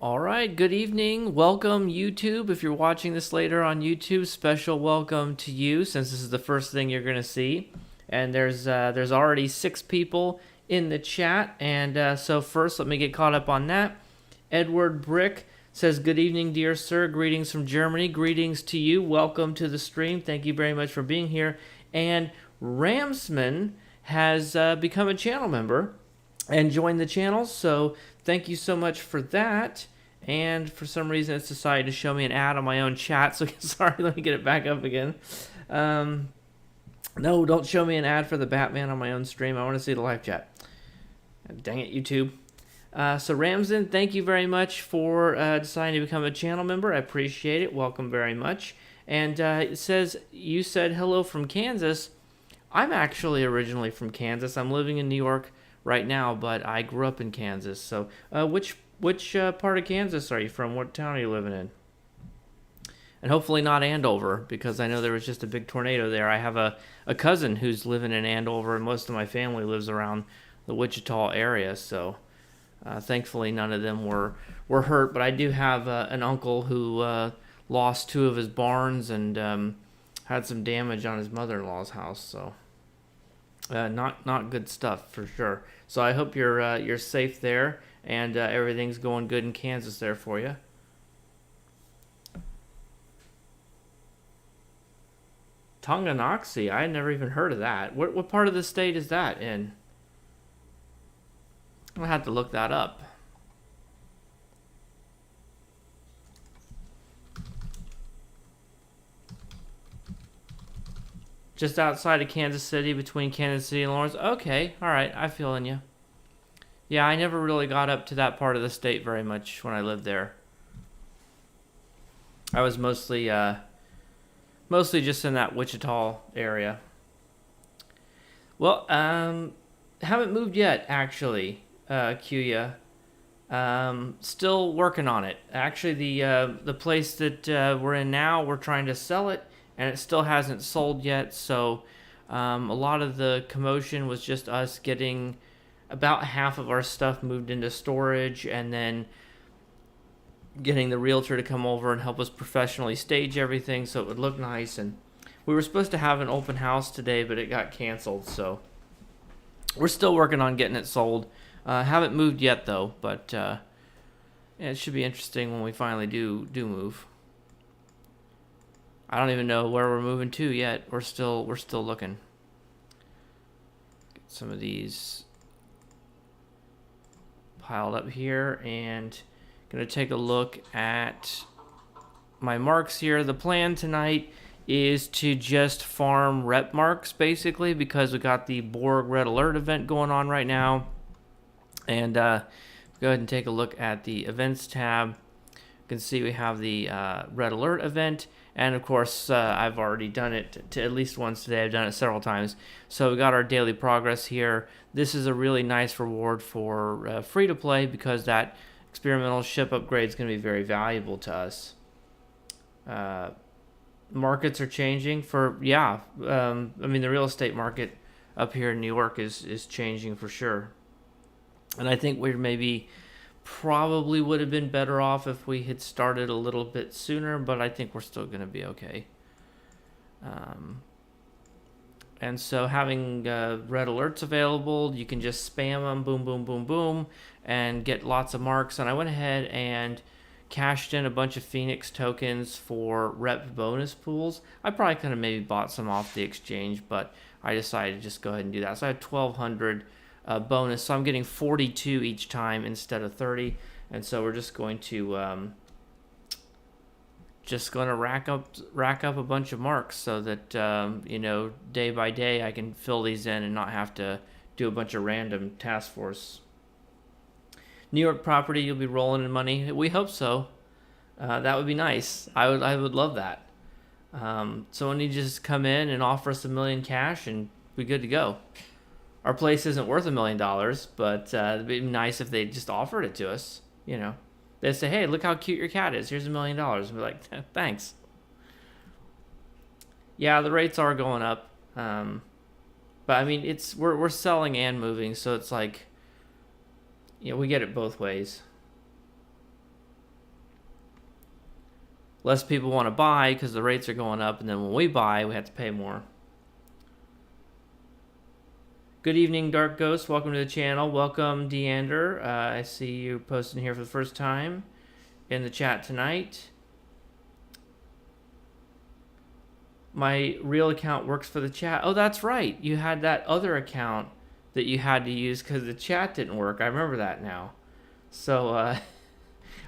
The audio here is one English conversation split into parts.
All right, good evening. Welcome, YouTube. If you're watching this later on YouTube, special welcome to you since this is the first thing you're going to see. And there's already 6 people in the chat. And so first, let me get caught up on that. Edward Brick says, "Good evening, dear sir. Greetings from Germany. Greetings to you. Welcome to the stream. Thank you very much for being here." And Ramsman has become a channel member and joined the channel, so thank you so much for that. And for some reason it's decided to show me an ad on my own chat, so sorry, let me get it back up again. No, don't show me an ad for the Batman on my own stream. I want to see the live chat. Dang it, YouTube. So Ramsden, thank you very much for deciding to become a channel member. I appreciate it. Welcome very much. And it says, you said hello from Kansas. I'm actually originally from Kansas. I'm living in New York right now, but I grew up in Kansas. So which part of Kansas are you from? What town are you living in? And hopefully not Andover, because I know there was just a big tornado there. I have a cousin who's living in Andover, and most of my family lives around the Wichita area. So thankfully none of them were hurt. But I do have an uncle who lost 2 of his barns and had some damage on his mother-in-law's house. So not good stuff for sure. So I hope you're safe there and everything's going good in Kansas there for you. Tonganoxie, I had never even heard of that. What part of the state is that in? I'll have to look that up. Just outside of Kansas City, between Kansas City and Lawrence. Okay, all right, I feel in you. Yeah, I never really got up to that part of the state very much when I lived there. I was mostly just in that Wichita area. Well, haven't moved yet, actually, Kuya. Still working on it. Actually, the place that we're in now, we're trying to sell it, and it still hasn't sold yet. So a lot of the commotion was just us getting about half of our stuff moved into storage, and then getting the realtor to come over and help us professionally stage everything so it would look nice. And we were supposed to have an open house today, but it got canceled. So we're still working on getting it sold. Haven't moved yet though, but yeah, it should be interesting when we finally do move. I don't even know where we're moving to yet. We're still looking. Get some of these piled up here, and gonna take a look at my marks here. The plan tonight is to just farm rep marks basically, because we got the Borg Red Alert event going on right now. And go ahead and take a look at the events tab. You can see we have the Red Alert event, and of course I've already done it to at least once today. I've done it several times. So we got our daily progress here. This is a really nice reward for free to play, because that experimental ship upgrade is going to be very valuable to us. Markets are changing for I mean, the real estate market up here in New York is changing for sure. And I think we probably would have been better off if we had started a little bit sooner, but I think we're still going to be okay. And so having red alerts available, you can just spam them, boom, boom, boom, boom, and get lots of marks. And I went ahead and cashed in a bunch of Phoenix tokens for rep bonus pools. I probably could have maybe bought some off the exchange, but I decided to just go ahead and do that. So I had 1,200 bonus, so I'm getting 42 each time instead of 30. And so we're just going to rack up a bunch of marks so that day by day I can fill these in and not have to do a bunch of random task force. New York property, you'll be rolling in money. We hope so. That would be nice. I would love that. Someone needs to just come in and offer us $1 million cash and be good to go. Our place isn't worth $1 million, but it'd be nice if they just offered it to us. They say, "Hey, look how cute your cat is. Here's $1 million." And we're like, "Thanks." Yeah, the rates are going up, but I mean, we're selling and moving, so it's like, we get it both ways. less people want to buy because the rates are going up, and then when we buy, we have to pay more. Good evening, Dark Ghost. Welcome to the channel. Welcome, Deander. I see you posting here for the first time in the chat tonight. My real account works for the chat. Oh, that's right. You had that other account that you had to use because the chat didn't work. I remember that now. So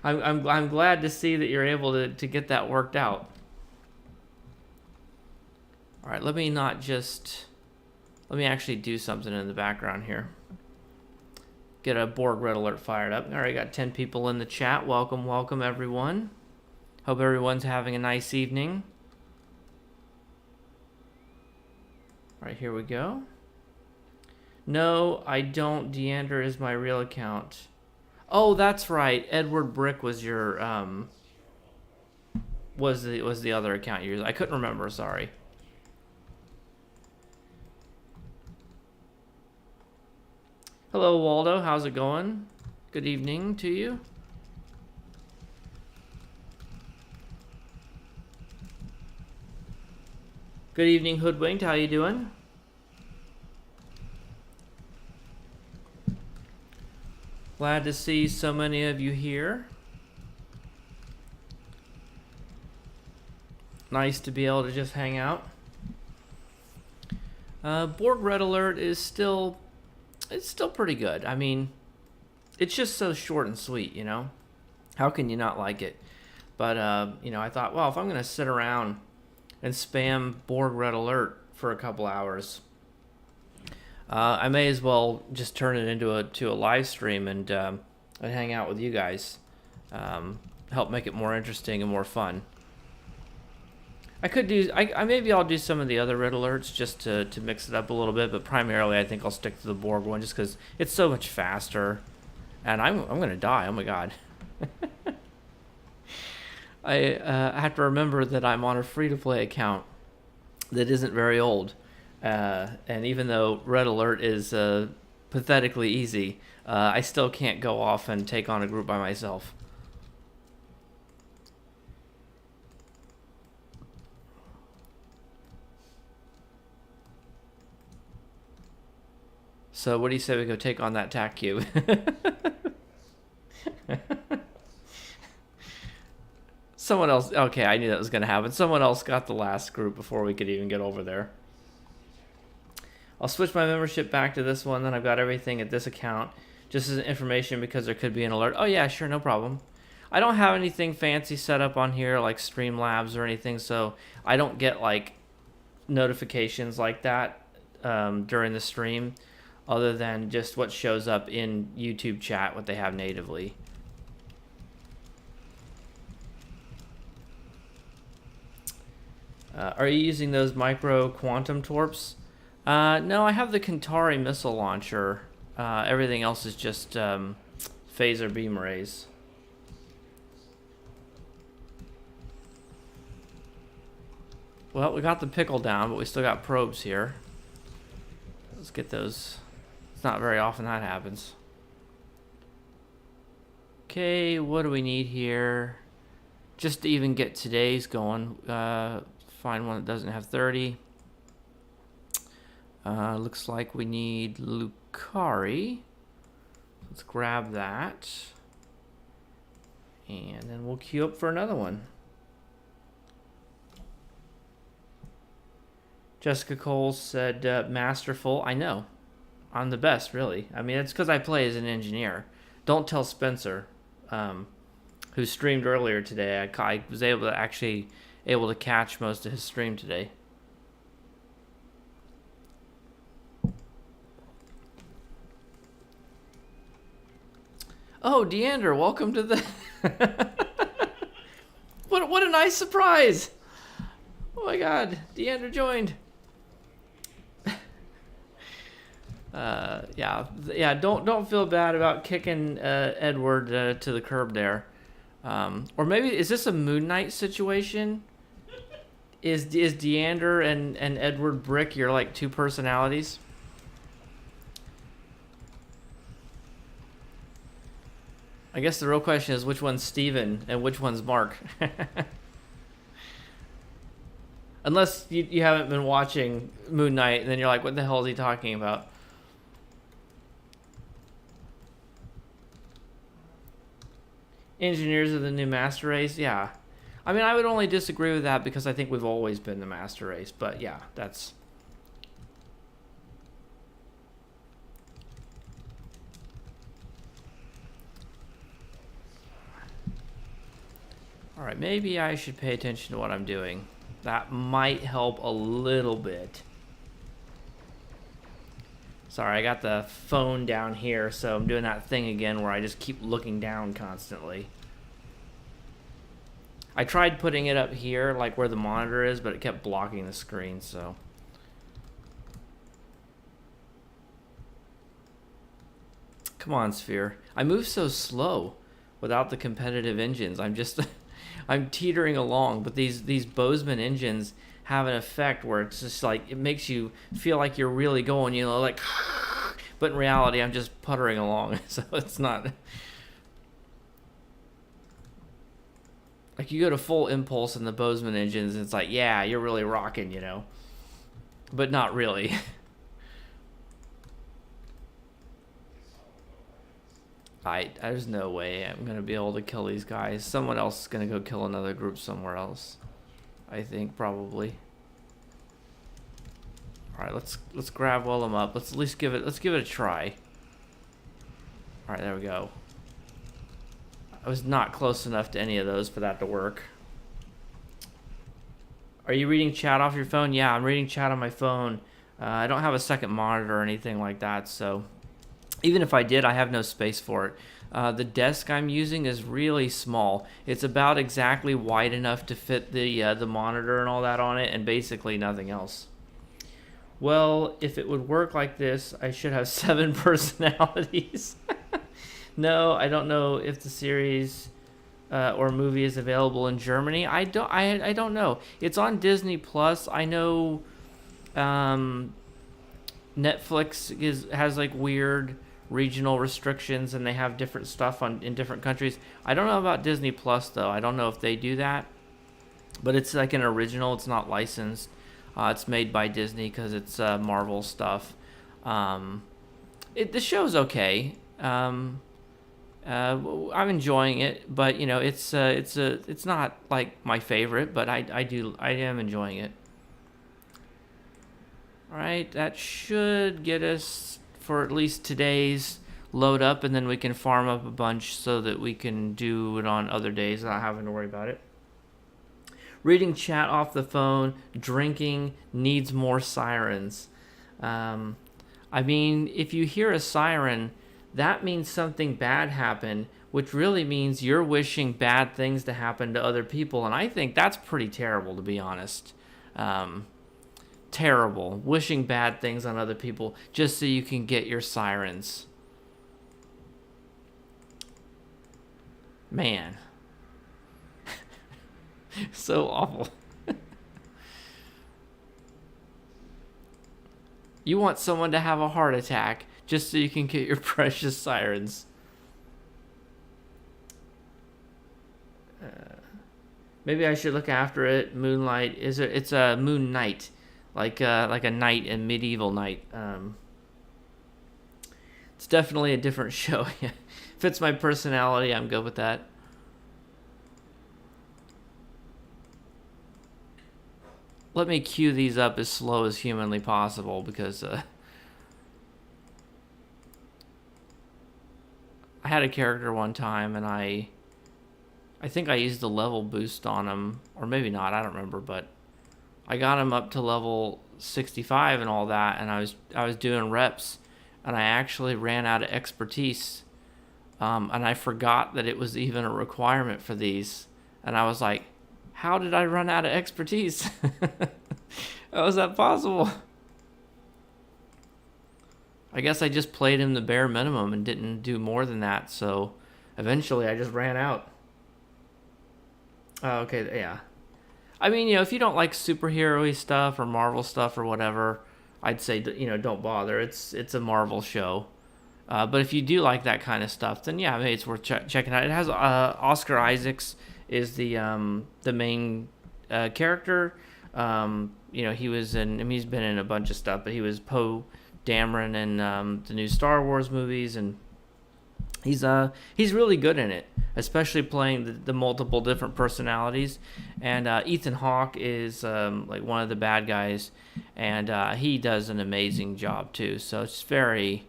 I'm glad to see that you're able to get that worked out. All right, let me actually do something in the background here. Get a Borg Red Alert fired up. All right, got 10 people in the chat. Welcome, welcome everyone. Hope everyone's having a nice evening. All right, here we go. No, I don't. Deander is my real account. Oh, that's right. Edward Brick was your was the other account you used. I couldn't remember. Sorry. Hello, Waldo. How's it going? Good evening to you. Good evening, Hoodwinked. How you doing? Glad to see so many of you here. Nice to be able to just hang out. Borg Red Alert is still pretty good. I mean, it's just so short and sweet, you know? How can you not like it? But, you know, I thought, well, if I'm going to sit around and spam Borg Red Alert for a couple hours, I may as well just turn it into a live stream and hang out with you guys. Help make it more interesting and more fun. I could do, maybe I'll do some of the other Red Alerts just to mix it up a little bit, but primarily I think I'll stick to the Borg one just because it's so much faster. And I'm gonna die. Oh my god. I have to remember that I'm on a free-to-play account that isn't very old. And even though Red Alert is pathetically easy, I still can't go off and take on a group by myself. So what do you say we go take on that tac cube? Someone else, okay, I knew that was going to happen. Someone else got the last group before we could even get over there. I'll switch my membership back to this one, then I've got everything at this account, just as information because there could be an alert. Oh yeah, sure, no problem. I don't have anything fancy set up on here like Streamlabs or anything, so I don't get like notifications like that during the stream, other than just what shows up in YouTube chat, what they have natively. Are you using those micro quantum torps? No, I have the Kantari missile launcher. Everything else is just phaser beam arrays. Well, we got the pickle down, but we still got probes here. Let's get those. It's not very often that happens. Okay, what do we need here? Just to even get today's going, find one that doesn't have 30. Looks like we need Lucari. Let's grab that. And then we'll queue up for another one. Jessica Cole said, masterful. I know. I'm the best, really. I mean, it's because I play as an engineer. Don't tell Spencer, who streamed earlier today. I was able to catch most of his stream today. Oh, Deander, welcome to the... What a nice surprise! Oh my god, Deander joined. Yeah, don't feel bad about kicking Edward to the curb there. Or maybe, is this a Moon Knight situation? Is Deander and Edward Brick your like two personalities? I guess the real question is which one's Steven and which one's Mark. Unless you haven't been watching Moon Knight, and then you're like, what the hell is he talking about? Engineers of the new master race, yeah. I mean, I would only disagree with that because I think we've always been the master race. But yeah, that's... Alright, maybe I should pay attention to what I'm doing. That might help a little bit. Sorry, I got the phone down here, so I'm doing that thing again where I just keep looking down constantly. I tried putting it up here, like where the monitor is, but it kept blocking the screen, so... Come on, Sphere. I move so slow without the competitive engines. I'm just... I'm teetering along, but these Bozeman engines have an effect where it's just like, it makes you feel like you're really going, you know, like... But in reality, I'm just puttering along, so it's not... Like, you go to full impulse in the Bozeman engines, and it's like, yeah, you're really rocking, you know. But not really. There's no way I'm going to be able to kill these guys. Someone else is going to go kill another group somewhere else. I think, probably. Alright, let's grab all them up. Let's at least give it a try. Alright, there we go. I was not close enough to any of those for that to work. Are you reading chat off your phone? Yeah, I'm reading chat on my phone. I don't have a second monitor or anything like that, so... Even if I did, I have no space for it. The desk I'm using is really small. It's about exactly wide enough to fit the monitor and all that on it, and basically nothing else. Well, if it would work like this, I should have 7 personalities. No, I don't know if the series or movie is available in Germany. I don't know. It's on Disney Plus. I know Netflix has like weird regional restrictions, and they have different stuff in different countries. I don't know about Disney Plus though. I don't know if they do that, but it's like an original. It's not licensed. It's made by Disney because it's Marvel stuff. The show's okay. I'm enjoying it, but you know, it's not like my favorite, but I am enjoying it. All right, that should get us for at least today's load up, and then we can farm up a bunch so that we can do it on other days without having to worry about it. Reading chat off the phone, drinking, needs more sirens. I mean, if you hear a siren, that means something bad happened, which really means you're wishing bad things to happen to other people, and I think that's pretty terrible, to be honest. Terrible. Wishing bad things on other people just so you can get your sirens. Man. So awful. You want someone to have a heart attack just so you can get your precious sirens. Maybe I should look after it. Moonlight. It's a Moon Knight. Like a knight in medieval knight. It's definitely a different show. Fits my personality. I'm good with that. Let me queue these up as slow as humanly possible because I had a character one time and I think I used the level boost on him, or maybe not. I don't remember, but. I got him up to level 65 and all that, and I was doing reps, and I actually ran out of expertise, and I forgot that it was even a requirement for these, and I was like, how did I run out of expertise? How is that possible? I guess I just played him the bare minimum and didn't do more than that, so eventually I just ran out. Oh, okay, yeah. I mean, you know, if you don't like superhero-y stuff or Marvel stuff or whatever, I'd say, you know, don't bother. It's a Marvel show. But if you do like that kind of stuff, then yeah, maybe it's worth checking out. It has Oscar Isaacs is the main character. He was in. I mean, he's been in a bunch of stuff, but he was Poe Dameron in the new Star Wars movies, and he's really good in it, especially playing the multiple different personalities. And Ethan Hawke is like one of the bad guys, and he does an amazing job too. So it's very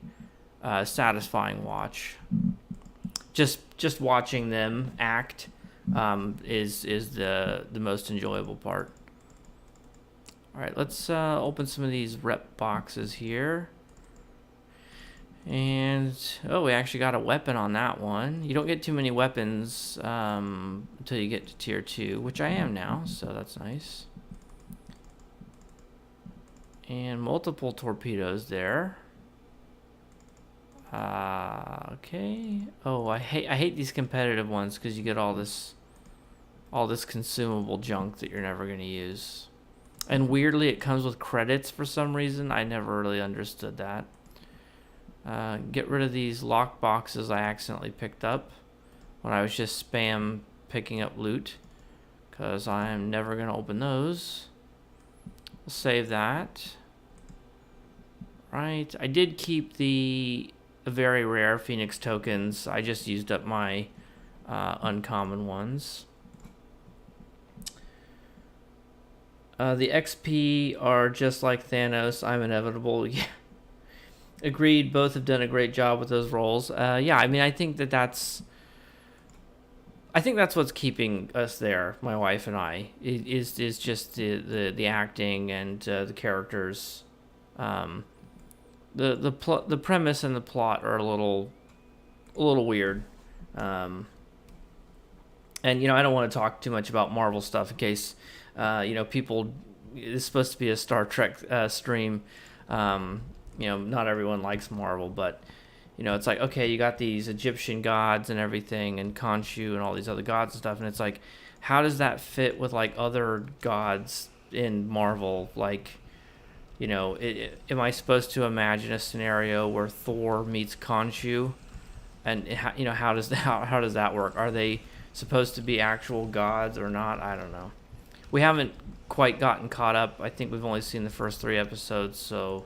satisfying watch. Just watching them act is the most enjoyable part. All right, let's open some of these rep boxes here. And, oh, we actually got a weapon on that one. You don't get too many weapons until you get to tier 2, which I am now, so that's nice. And multiple torpedoes there. Okay. Oh, I hate these competitive ones because you get all this consumable junk that you're never going to use. And weirdly, it comes with credits for some reason. I never really understood that. Get rid of these lock boxes I accidentally picked up when I was just spam picking up loot, because I'm never going to open those. We'll save that. Right. I did keep the very rare Phoenix tokens. I just used up my uncommon ones. The XP are just like Thanos. I'm inevitable. Yeah. Agreed. Both have done a great job with those roles. Yeah, I mean, I think that's what's keeping us there. My wife and I is just the acting and the characters. The premise and the plot are a little weird. And I don't want to talk too much about Marvel stuff in case people. It's supposed to be a Star Trek stream. Not everyone likes Marvel, but it's like, okay, you got these Egyptian gods and everything, and Khonshu and all these other gods and stuff, and it's like, how does that fit with like other gods in Marvel? Like, am I supposed to imagine a scenario where Thor meets Khonshu, and how does that work? Are they supposed to be actual gods or not? I don't know. We haven't quite gotten caught up. I think we've only seen the first 3 episodes, so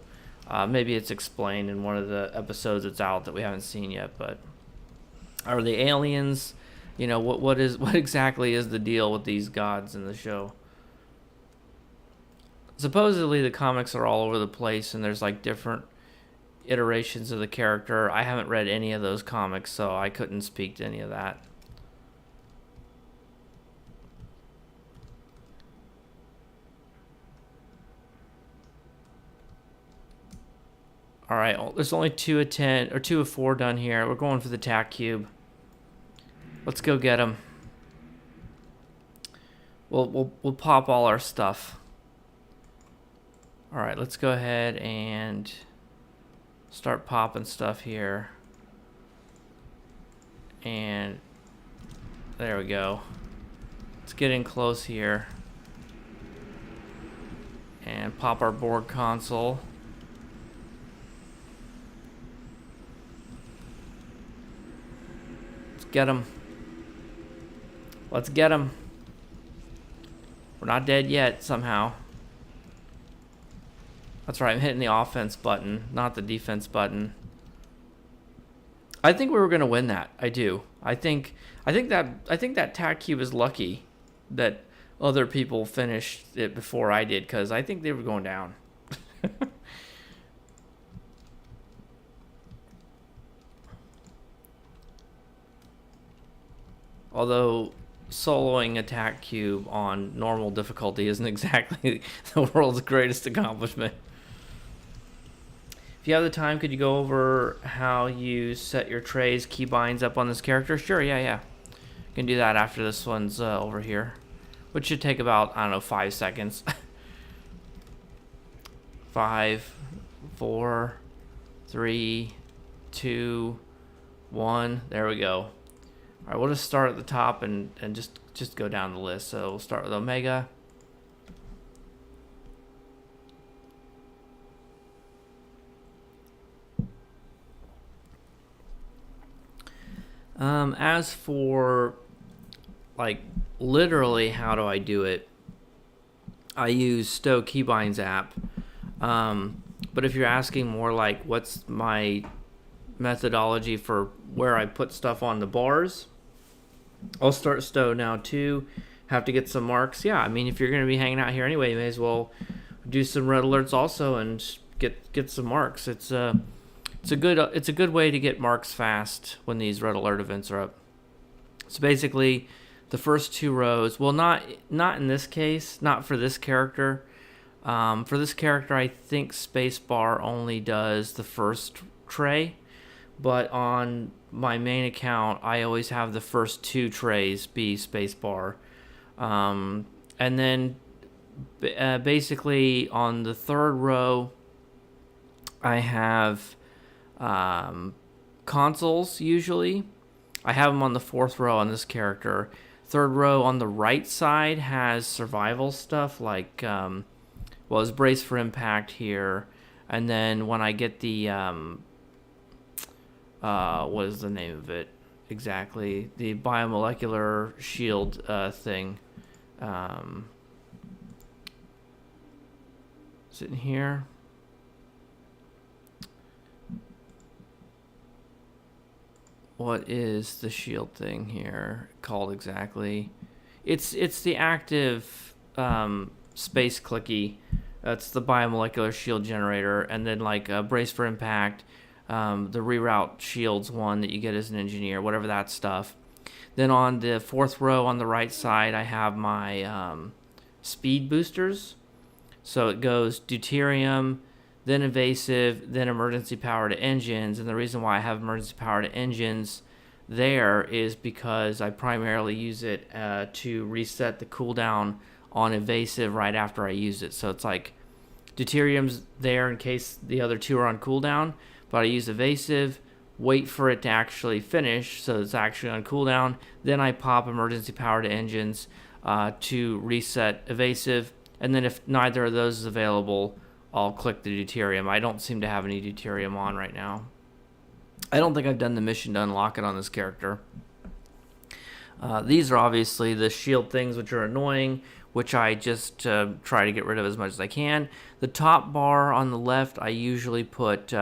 maybe it's explained in one of the episodes that's out that we haven't seen yet. But are they aliens? What exactly is the deal with these gods in the show? Supposedly the comics are all over the place, and there's like different iterations of the character. I haven't read any of those comics, so I couldn't speak to any of that. All right, there's only 2 of 10 or 2 of 4 done here. We're going for the tack cube. Let's go get them. We'll pop all our stuff. All right, let's go ahead and start popping stuff here. And there we go. Let's get in close here and pop our Borg console. Get him. Let's get him. We're not dead yet, somehow. That's right, I'm hitting the offense button, not the defense button. I think we were gonna win that. I do. I think that tack cube is lucky that other people finished it before I did, because I think they were going down. Although soloing a tack cube on normal difficulty isn't exactly the world's greatest accomplishment. If you have the time, could you go over how you set your trays keybinds up on this character? Sure, yeah. You can do that after this one's over here, which should take about, I don't know, 5 seconds. 5, 4, 3, 2, 1. There we go. All right, we'll just start at the top and just go down the list. So we'll start with Omega. As for like literally how do I do it, I use Stow Keybinds app. But if you're asking more like what's my methodology for where I put stuff on the bars, I'll start Stow now too. Have to get some marks. Yeah, I mean, if you're going to be hanging out here anyway, you may as well do some red alerts also and get some marks. It's a good way to get marks fast when these red alert events are up. So basically, the first 2 rows. Well, not in this case. Not for this character. For this character, I think spacebar only does the first tray. But on my main account, I always have the first 2 trays be spacebar. And then basically on the 3rd row, I have consoles usually. I have them on the 4th row on this character. 3rd row on the right side has survival stuff like, it's brace for impact here. And then when I get the, what is the name of it exactly? The biomolecular shield thing. Is it in here? What is the shield thing here called exactly? It's the active space clicky. That's the biomolecular shield generator, and then like brace for impact, the reroute shields one that you get as an engineer, whatever that stuff. Then on the 4th row on the right side, I have my speed boosters. So it goes deuterium, then evasive, then emergency power to engines. And the reason why I have emergency power to engines there is because I primarily use it to reset the cooldown on evasive right after I use it. So it's like deuterium's there in case the other 2 are on cooldown, but I use evasive, wait for it to actually finish so it's actually on cooldown. Then I pop emergency power to engines to reset evasive. And then if neither of those is available, I'll click the deuterium. I don't seem to have any deuterium on right now. I don't think I've done the mission to unlock it on this character. These are obviously the shield things, which are annoying, which I just try to get rid of as much as I can. The top bar on the left, I usually put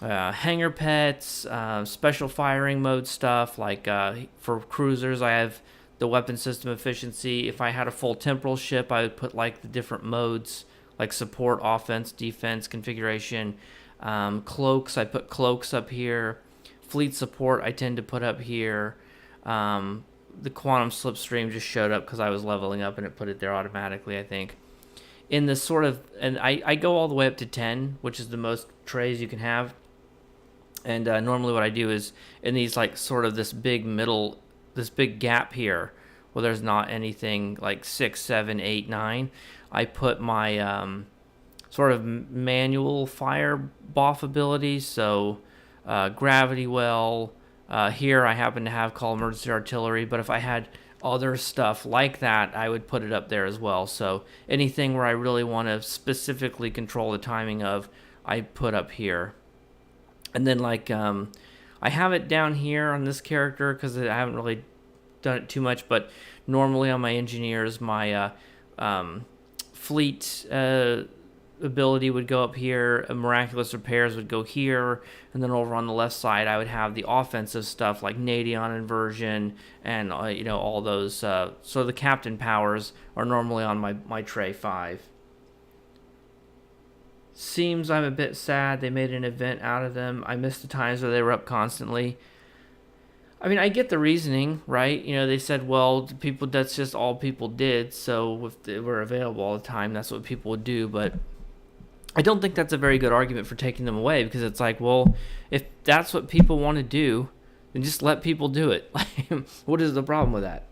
hangar pets, special firing mode stuff. Like for cruisers, I have the weapon system efficiency. If I had a full temporal ship, I would put like the different modes, like support, offense, defense, configuration. Cloaks, I put cloaks up here. Fleet support, I tend to put up here. The quantum slipstream just showed up because I was leveling up and it put it there automatically, I think. In the sort of, and I go all the way up to 10, which is the most trays you can have. And normally what I do is in these like sort of this big gap here where there's not anything like 6, 7, 8, 9, I put my sort of manual fire buff abilities. So gravity well. Here I happen to have call emergency artillery, but if I had other stuff like that, I would put it up there as well. So anything where I really want to specifically control the timing of, I put up here. And then like I have it down here on this character because I haven't really done it too much, but normally on my engineers, my fleet ability would go up here, miraculous repairs would go here, and then over on the left side I would have the offensive stuff like Nadion inversion and all those. So the captain powers are normally on my tray 5. Seems I'm a bit sad they made an event out of them. I missed the times where they were up constantly. I mean, I get the reasoning, right? They said, well, that's just all people did, so if they were available all the time, that's what people would do. But I don't think that's a very good argument for taking them away, because it's like, well, if that's what people want to do, then just let people do it. What is the problem with that?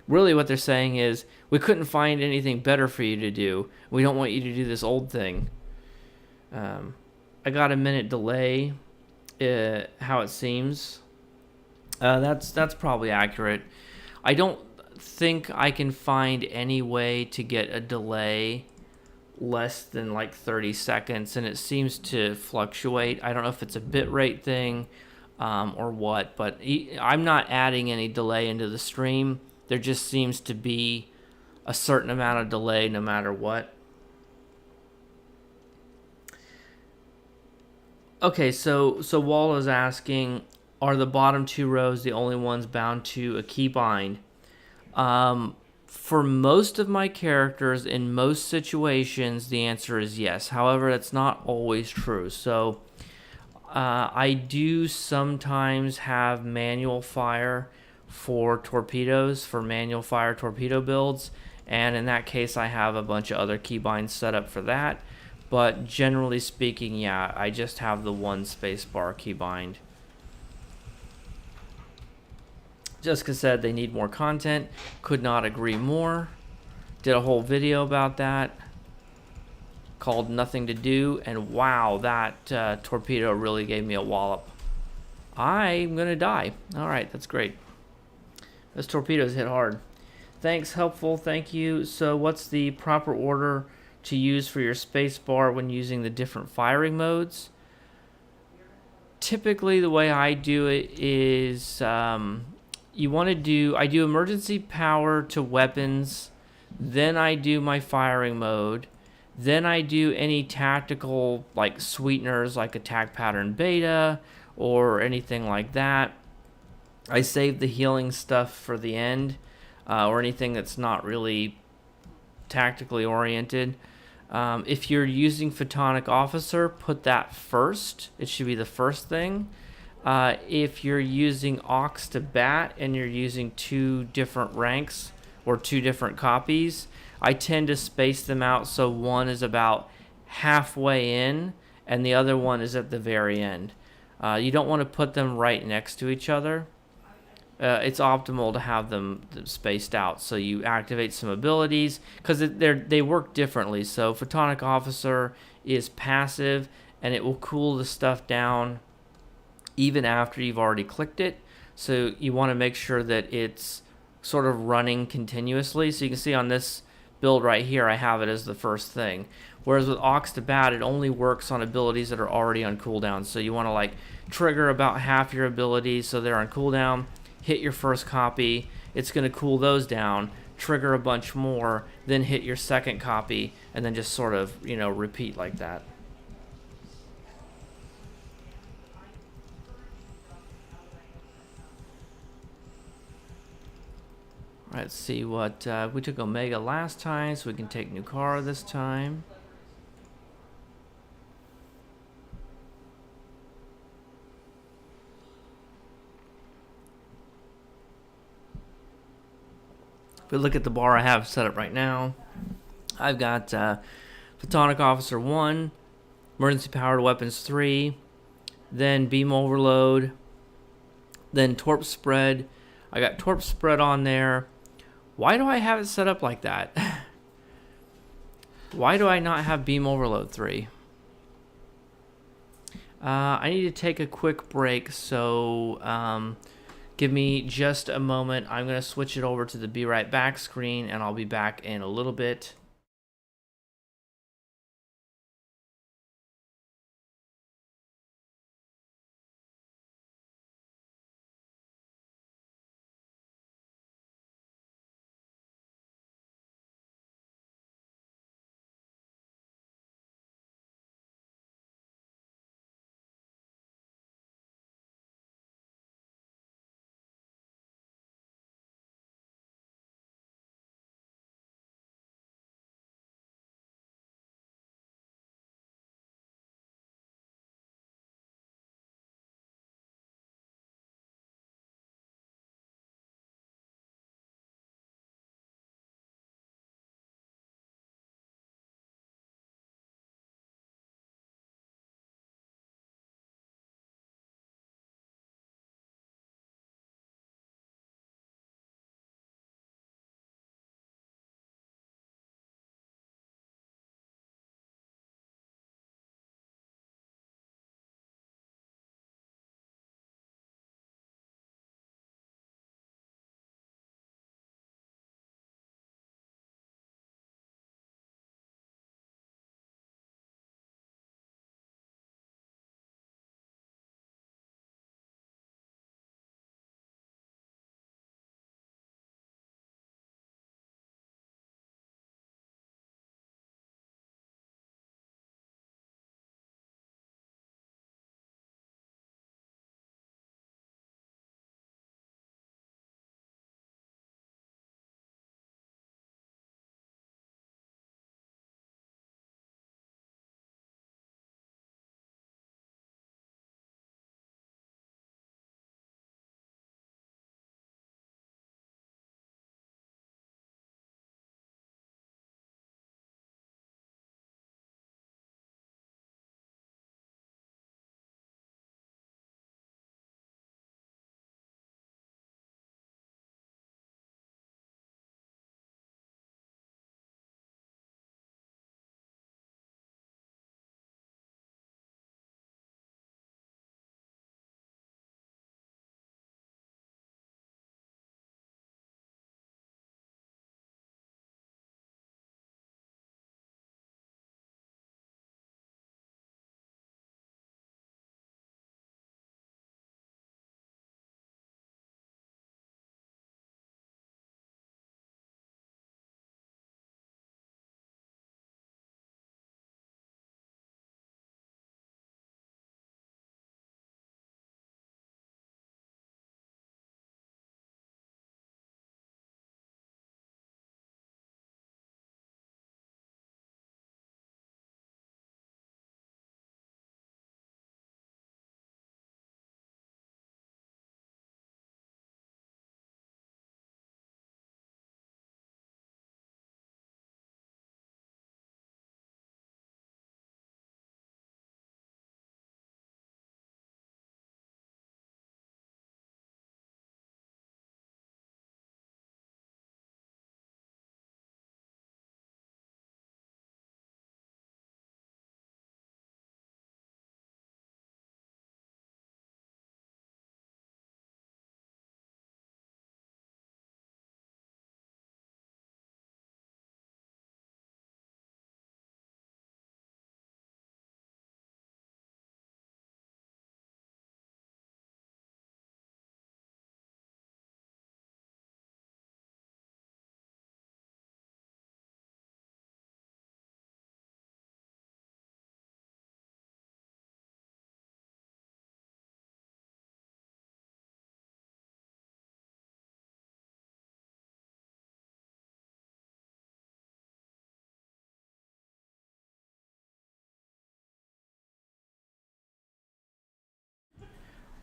Really what they're saying is, we couldn't find anything better for you to do. We don't want you to do this old thing. I got a minute delay, how it seems. That's probably accurate. I don't think I can find any way to get a delay less than like 30 seconds, and it seems to fluctuate. I don't know if it's a bitrate thing or what, but I'm not adding any delay into the stream. There just seems to be a certain amount of delay no matter what. Okay, so Wall is asking, are the bottom two rows the only ones bound to a keybind? For most of my characters, in most situations, the answer is yes. However, that's not always true. So I do sometimes have manual fire for torpedoes, for manual fire torpedo builds. And in that case, I have a bunch of other keybinds set up for that. But generally speaking, yeah, I just have the one spacebar keybind. Jessica said they need more content. Could not agree more. Did a whole video about that called Nothing to Do. And wow, that torpedo really gave me a wallop. I'm going to die. All right, that's great. Those torpedoes hit hard. Thanks, helpful. Thank you. So what's the proper order to use for your space bar when using the different firing modes? Typically, the way I do it is you want to do, I do emergency power to weapons, then I do my firing mode, then I do any tactical like sweeteners like attack pattern beta or anything like that. I save the healing stuff for the end, or anything that's not really tactically oriented. If you're using Photonic Officer, put that first. It should be the first thing. If you're using Aux to Bat and you're using two different ranks or two different copies, I tend to space them out so one is about halfway in and the other one is at the very end. You don't want to put them right next to each other. It's optimal to have them spaced out so you activate some abilities because they work differently. So Photonic Officer is passive and it will cool the stuff down even after you've already clicked it. So you want to make sure that it's sort of running continuously. So you can see on this build right here, I have it as the first thing. Whereas with Aux to Bat, it only works on abilities that are already on cooldown. So you want to like trigger about half your abilities so they're on cooldown. Hit your first copy, it's going to cool those down, trigger a bunch more, then hit your second copy, and then just sort of, repeat like that. All right, let's see what, we took Omega last time, so we can take Nukara this time. If we look at the bar I have set up right now, I've got Photonic Officer 1, Emergency Powered Weapons 3, then Beam Overload, then Torp Spread. I got Torp Spread on there. Why do I have it set up like that? Why do I not have Beam Overload 3? I need to take a quick break, so give me just a moment. I'm going to switch it over to the Be Right Back screen, and I'll be back in a little bit.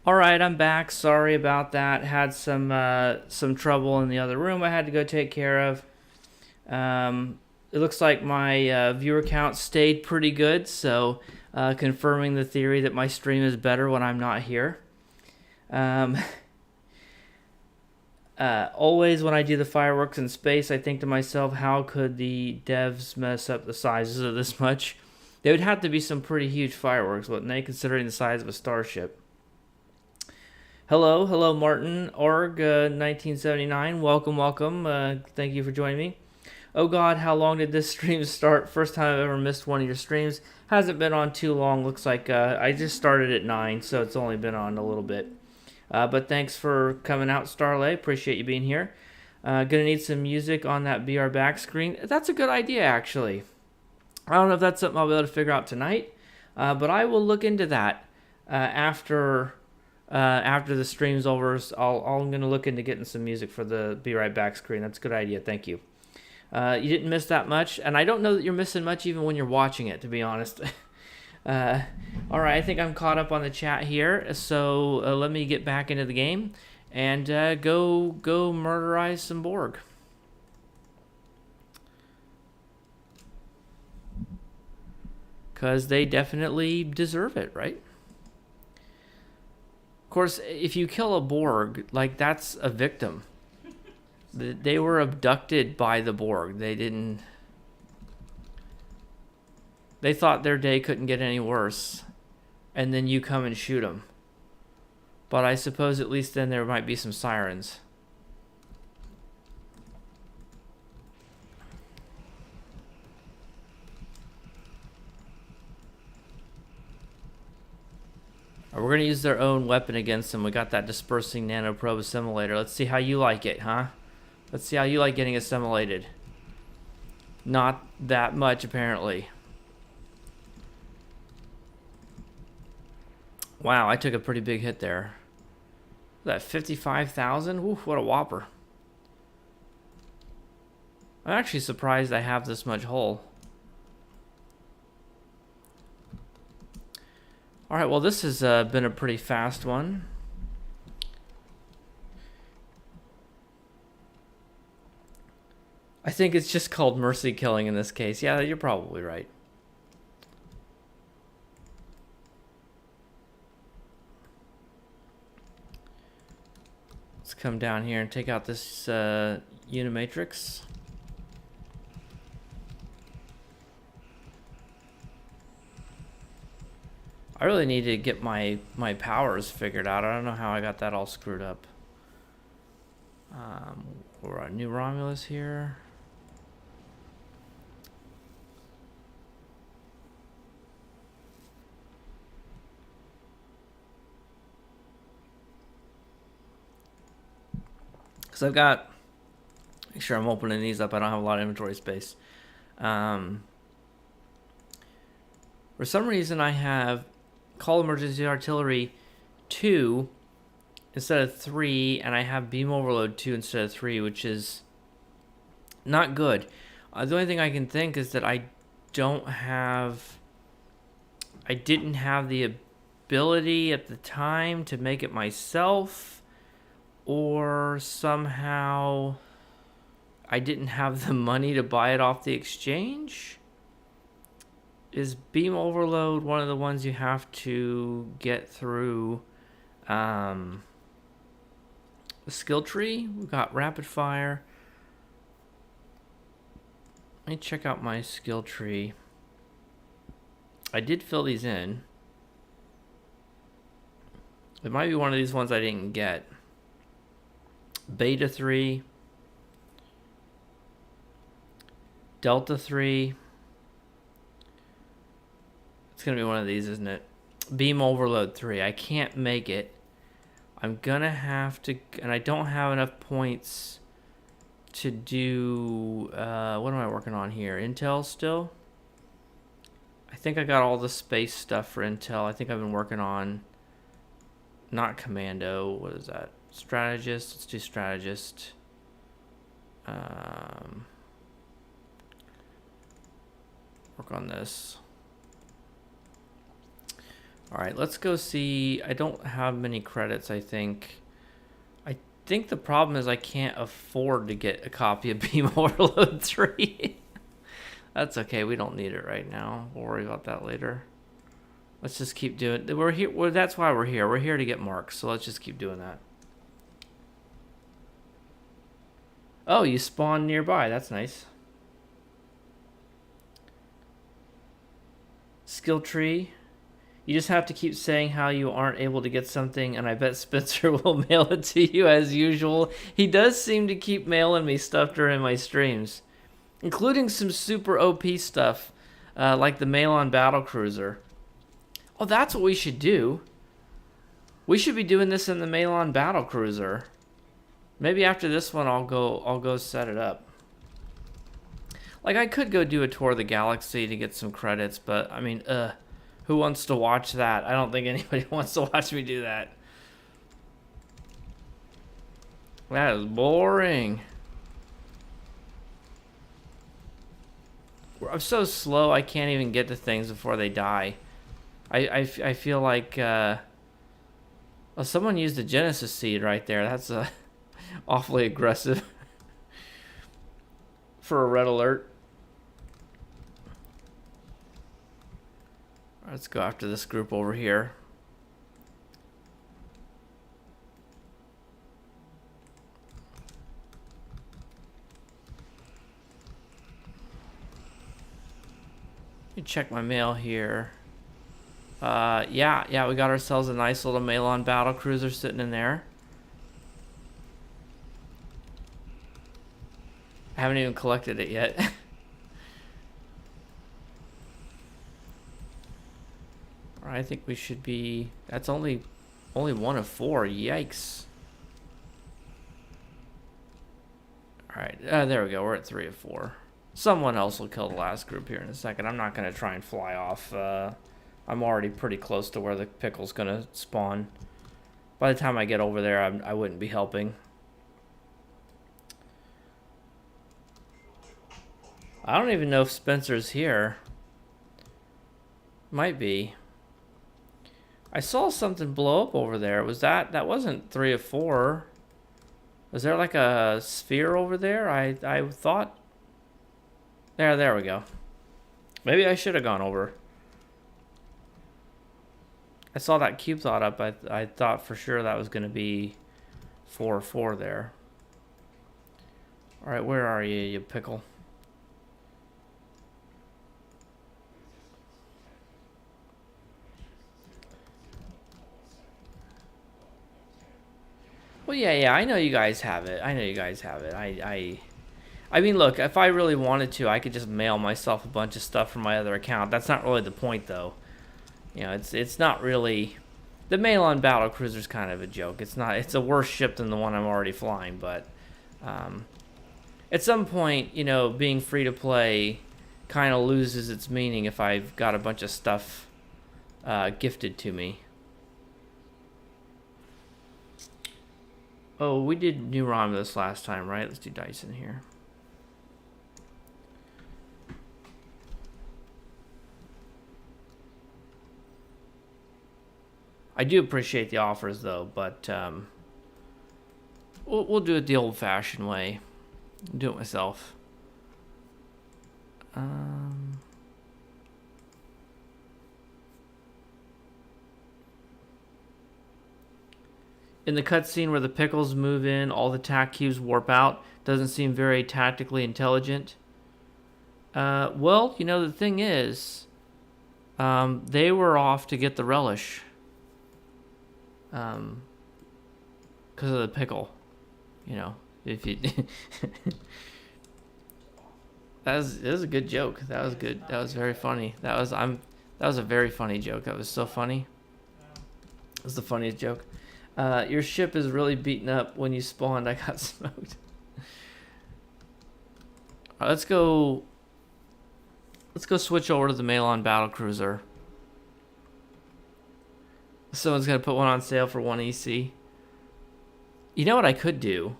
All right, I'm back. Sorry about that. Had some trouble in the other room I had to go take care of. It looks like my viewer count stayed pretty good, so confirming the theory that my stream is better when I'm not here. Um, always when I do the fireworks in space, I think to myself, how could the devs mess up the sizes of this much? They would have to be some pretty huge fireworks, wouldn't they, considering the size of a starship? Hello, Martin Org 1979. Welcome. Thank you for joining me. Oh God, how long did this stream start? First time I've ever missed one of your streams. Hasn't been on too long. Looks like I just started at 9, so it's only been on a little bit. But thanks for coming out, Starlay. Appreciate you being here. Gonna need some music on that BR back screen. That's a good idea, actually. I don't know if that's something I'll be able to figure out tonight, but I will look into that after the stream's over. I'm gonna look into getting some music for the Be Right Back screen. That's a good idea. Thank you. You didn't miss that much, and I don't know that you're missing much even when you're watching it, to be honest. All right, I think I'm caught up on the chat here, so let me get back into the game and go murderize some Borg. Because they definitely deserve it, right? Of course, if you kill a Borg, like, that's a victim. They were abducted by the Borg. They thought their day couldn't get any worse, and then you come and shoot them. But I suppose at least then there might be some sirens. We're going to use their own weapon against them. We got that dispersing nanoprobe assimilator. Let's see how you like it, huh? Let's see how you like getting assimilated. Not that much, apparently. Wow, I took a pretty big hit there. That 55,000? Woo, what a whopper. I'm actually surprised I have this much hull. Alright, well, this has been a pretty fast one. I think it's just called mercy killing in this case. Yeah, you're probably right. Let's come down here and take out this Unimatrix. I really need to get my powers figured out. I don't know how I got that all screwed up. We're on New Romulus here. Because I've got... Make sure I'm opening these up. I don't have a lot of inventory space. For some reason I have Call Emergency Artillery 2 instead of 3, and I have Beam Overload 2 instead of 3, which is not good. The only thing I can think is that I didn't have the ability at the time to make it myself, or somehow I didn't have the money to buy it off the exchange. Is Beam Overload one of the ones you have to get through the skill tree? We've got Rapid Fire. Let me check out my skill tree. I did fill these in. It might be one of these ones I didn't get. Beta 3. Delta 3. It's going to be one of these, isn't it? Beam Overload 3. I can't make it. I'm going to have to... And I don't have enough points to do... what am I working on here? Intel still? I think I got all the space stuff for Intel. I think I've been working on... Not Commando. What is that? Strategist. Let's do Strategist. Work on this. All right, let's go see. I don't have many credits, I think. I think the problem is I can't afford to get a copy of Beam Overload 3. That's okay. We don't need it right now. We'll worry about that later. Let's just keep doing it. We're here. Well, that's why we're here. We're here to get marks, so let's just keep doing that. Oh, you spawn nearby. That's nice. Skill tree. You just have to keep saying how you aren't able to get something, and I bet Spencer will mail it to you as usual. He does seem to keep mailing me stuff during my streams, including some super OP stuff, like the Mail-On Battlecruiser. Oh, that's what we should do. We should be doing this in the Mail-On Battlecruiser. Maybe after this one, I'll go set it up. Like, I could go do a tour of the galaxy to get some credits, but I mean, who wants to watch that? I don't think anybody wants to watch me do that. That is boring. I'm so slow, I can't even get to things before they die. I feel like, well, someone used a Genesis seed right there. That's awfully aggressive for a red alert. Let's go after this group over here. Let me check my mail here. Yeah, we got ourselves a nice little Mail-On Battlecruiser sitting in there. I haven't even collected it yet. I think we should be. That's only one of 4. Yikes! All right, there we go. We're at 3 of 4. Someone else will kill the last group here in a second. I'm not gonna try and fly off. I'm already pretty close to where the pickle's gonna spawn. By the time I get over there, I wouldn't be helping. I don't even know if Spencer's here. Might be. I saw something blow up over there. Was that wasn't 3 of 4? Was there like a sphere over there? I thought. There we go. Maybe I should have gone over. I saw that cube thought up. I thought for sure that was going to be 4 of 4 there. All right, where are you, you pickle? Well, yeah, I know you guys have it. I mean, look, if I really wanted to, I could just mail myself a bunch of stuff from my other account. That's not really the point, though. You know, it's not really. The Mail-On Battlecruiser's kind of a joke. It's not. It's a worse ship than the one I'm already flying. But at some point, you know, being free to play kind of loses its meaning if I've got a bunch of stuff gifted to me. Oh, we did New Romulus last time, right? Let's do Dyson here. I do appreciate the offers, though, but we'll do it the old-fashioned way. I'll do it myself. In the cutscene where the pickles move in, all the tac cubes warp out. Doesn't seem very tactically intelligent. Well, you know, the thing is, they were off to get the relish. Because of the pickle. You know, if you... That was a good joke. That was good. That was very funny. That was a very funny joke. That was so funny. It was the funniest joke. Your ship is really beaten up. When you spawned, I got smoked. All right, let's go switch over to the Mail-On Battlecruiser. Someone's gonna put one on sale for 1 EC. You know what I could do?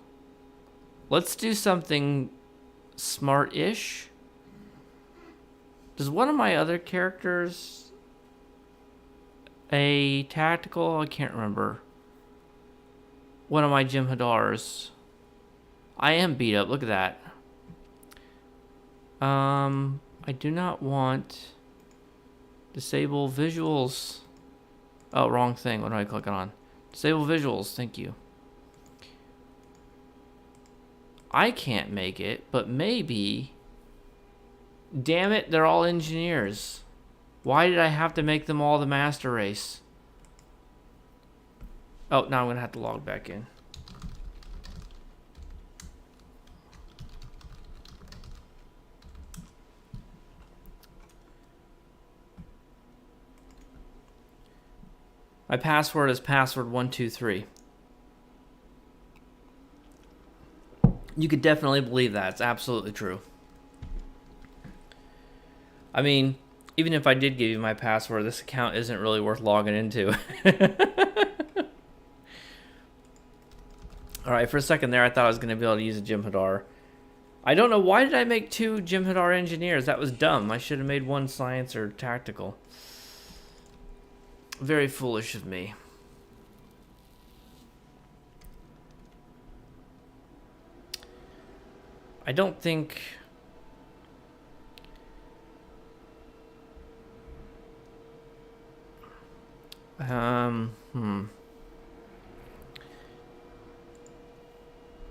Let's do something smart-ish. Does one of my other characters a tactical, I can't remember. One of my Jem'Hadars. I am beat up, look at that. I do not want disable visuals. Oh, wrong thing. What am I clicking on? Disable visuals, thank you. I can't make it, but maybe... Damn it, they're all engineers. Why did I have to make them all the master race? Oh, now I'm going to have to log back in. My password is password123. You could definitely believe that. It's absolutely true. I mean, even if I did give you my password, this account isn't really worth logging into. Alright, for a second there, I thought I was going to be able to use a Jem'Hadar. I don't know, why did I make 2 Jem'Hadar engineers? That was dumb. I should have made 1 science or tactical. Very foolish of me. I don't think...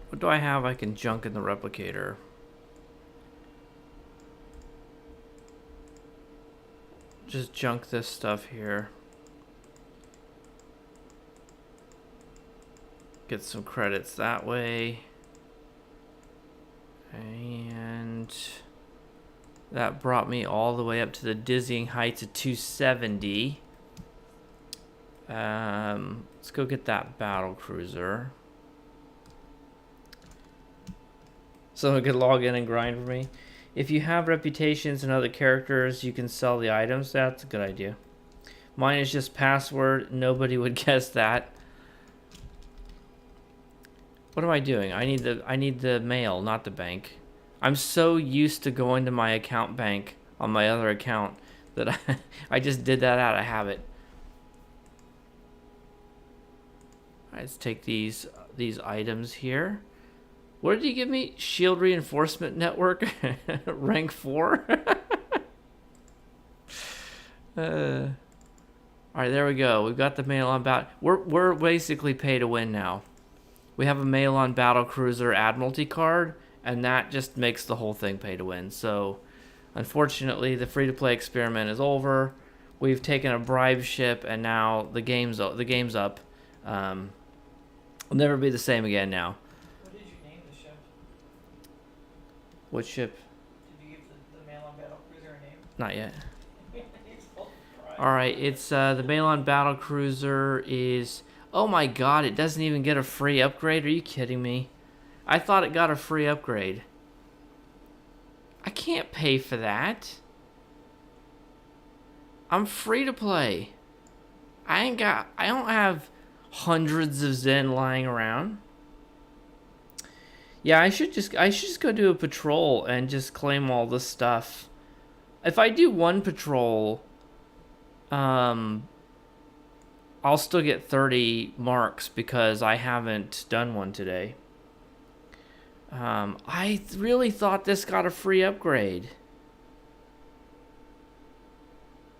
What do I have I can junk in the replicator? Just junk this stuff here. Get some credits that way. And that brought me all the way up to the dizzying heights of 270. Let's go get that battle cruiser. Someone could log in and grind for me. If you have reputations and other characters, you can sell the items. That's a good idea. Mine is just password. Nobody would guess that. What am I doing? I need the mail, not the bank. I'm so used to going to my account bank on my other account that I just did that out of habit. Alright, let's take these items here. What did he give me? Shield reinforcement network, rank 4. All right, there we go. We've got the mail on battle. We're basically pay to win now. We have a mail on battle cruiser Admiralty card, and that just makes the whole thing pay to win. So, unfortunately, the free to play experiment is over. We've taken a bribe ship, and now the game's up. It'll never be the same again now. What ship? Did you give the Malon battle cruiser a name? Not yet. Alright, it's the Malon battle cruiser is... Oh my god, it doesn't even get a free upgrade? Are you kidding me? I thought it got a free upgrade. I can't pay for that. I'm free to play. I don't have hundreds of Zen lying around. Yeah, I should just go do a patrol and just claim all this stuff. If I do one patrol, I'll still get 30 marks because I haven't done one today. I really thought this got a free upgrade.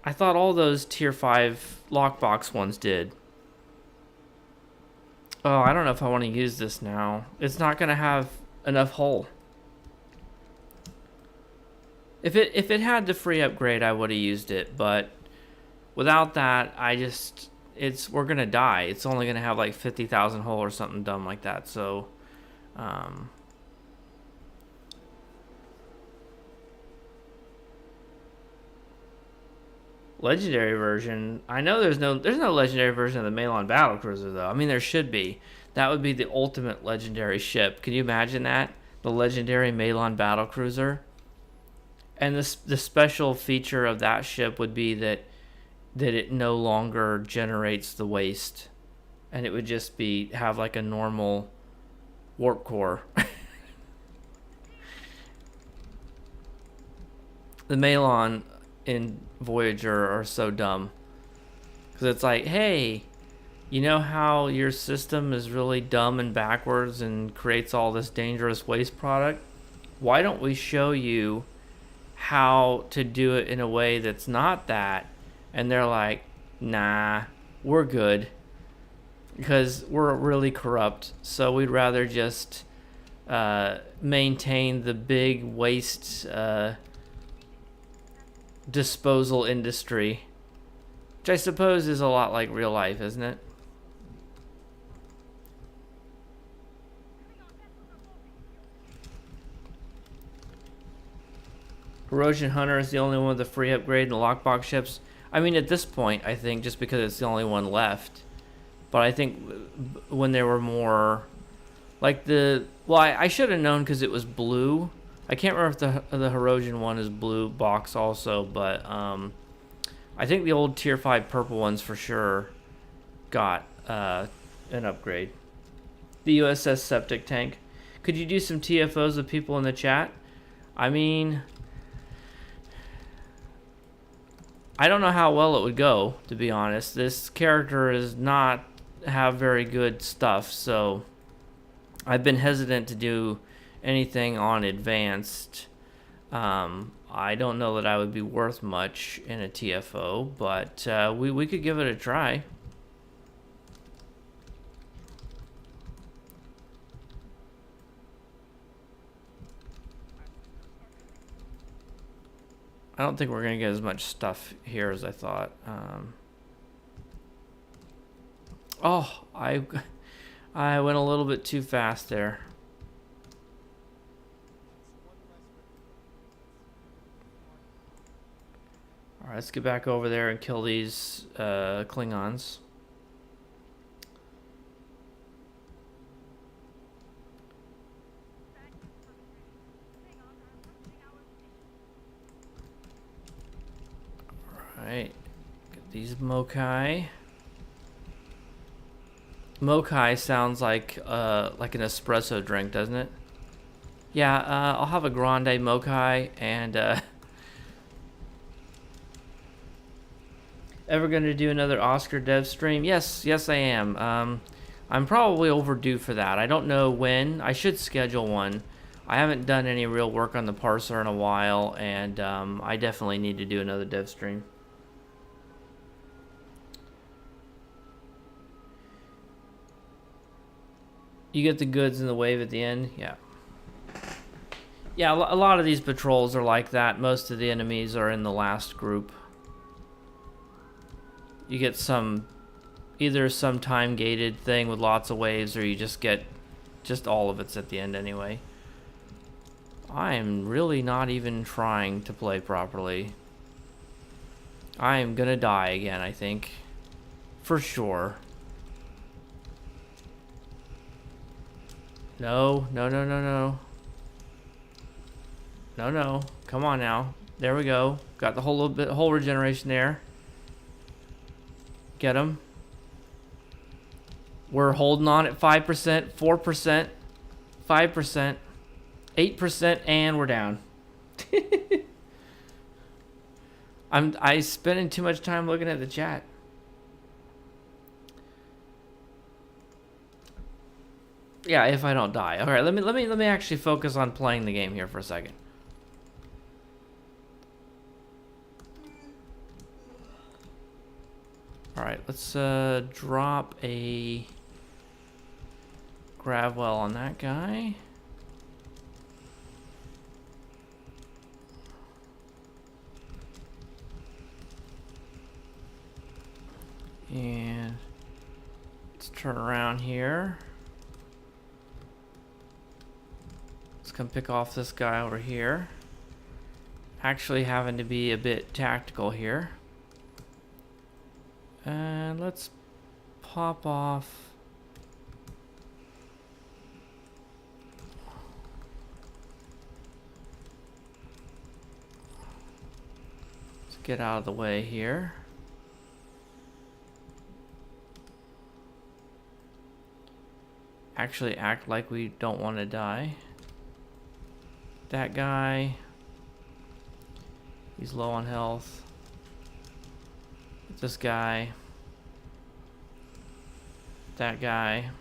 I thought all those tier 5 lockbox ones did. Oh, I don't know if I want to use this now. It's not going to have enough hull. If it had the free upgrade, I would have used it, but without that, we're going to die. It's only going to have like 50,000 hull or something dumb like that. So legendary version. I know there's no legendary version of the Malon battlecruiser though. I mean, there should be. That would be the ultimate legendary ship. Can you imagine that? The legendary Malon battlecruiser. And the special feature of that ship would be that it no longer generates the waste, and it would just have like a normal warp core. The Malon in Voyager are so dumb. Because it's like, hey, you know how your system is really dumb and backwards and creates all this dangerous waste product? Why don't we show you how to do it in a way that's not that? And they're like, nah, we're good. Because we're really corrupt. So we'd rather just maintain the big waste disposal industry. Which I suppose is a lot like real life, isn't it? Erosion Hunter is the only one with the free upgrade in the lockbox ships. I mean, at this point, I think just because it's the only one left. But I think when there were more, like I should have known because it was blue. I can't remember if the Erosion one is blue box also, but I think the old tier 5 purple ones for sure got an upgrade. The USS Septic Tank. Could you do some TFOs with people in the chat? I mean, I don't know how well it would go, to be honest. This character does not have very good stuff, so I've been hesitant to do anything on advanced. I don't know that I would be worth much in a TFO, but we could give it a try. I don't think we're going to get as much stuff here as I thought. Oh, I went a little bit too fast there. Alright, let's get back over there and kill these Klingons. Alright, get these Mokai. Mokai sounds like an espresso drink, doesn't it? Yeah, I'll have a grande Mokai. And ever gonna do another Oscar dev stream? Yes, I am. I'm probably overdue for that. I don't know when. I should schedule one. I haven't done any real work on the parser in a while, and I definitely need to do another dev stream. You get the goods in the wave at the end? Yeah. Yeah, a lot of these patrols are like that. Most of the enemies are in the last group. You get either some time-gated thing with lots of waves, or you just get all of it's at the end anyway. I am really not even trying to play properly. I am gonna die again, I think. For sure. No. No. Come on now. There we go. Got the whole regeneration there. Get him. We're holding on at 5%, 4%, 5%, 8%, and we're down. I spending too much time looking at the chat. Yeah, if I don't die. All right, let me actually focus on playing the game here for a second. All right, let's drop a Gravwell on that guy. And let's turn around here. Let's come pick off this guy over here. Actually having to be a bit tactical here. And let's pop off. Let's get out of the way here. Actually act like we don't want to die. That guy, he's low on health. This guy. that guy.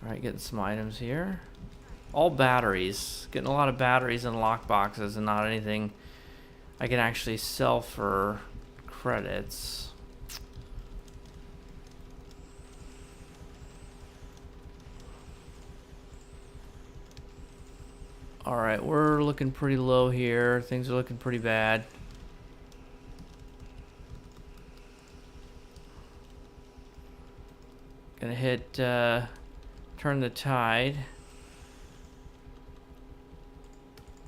Alright, getting some items here. All batteries. Getting a lot of batteries and lock boxes and not anything I can actually sell for credits. Alright, we're looking pretty low here. Things are looking pretty bad. Gonna hit turn the tide.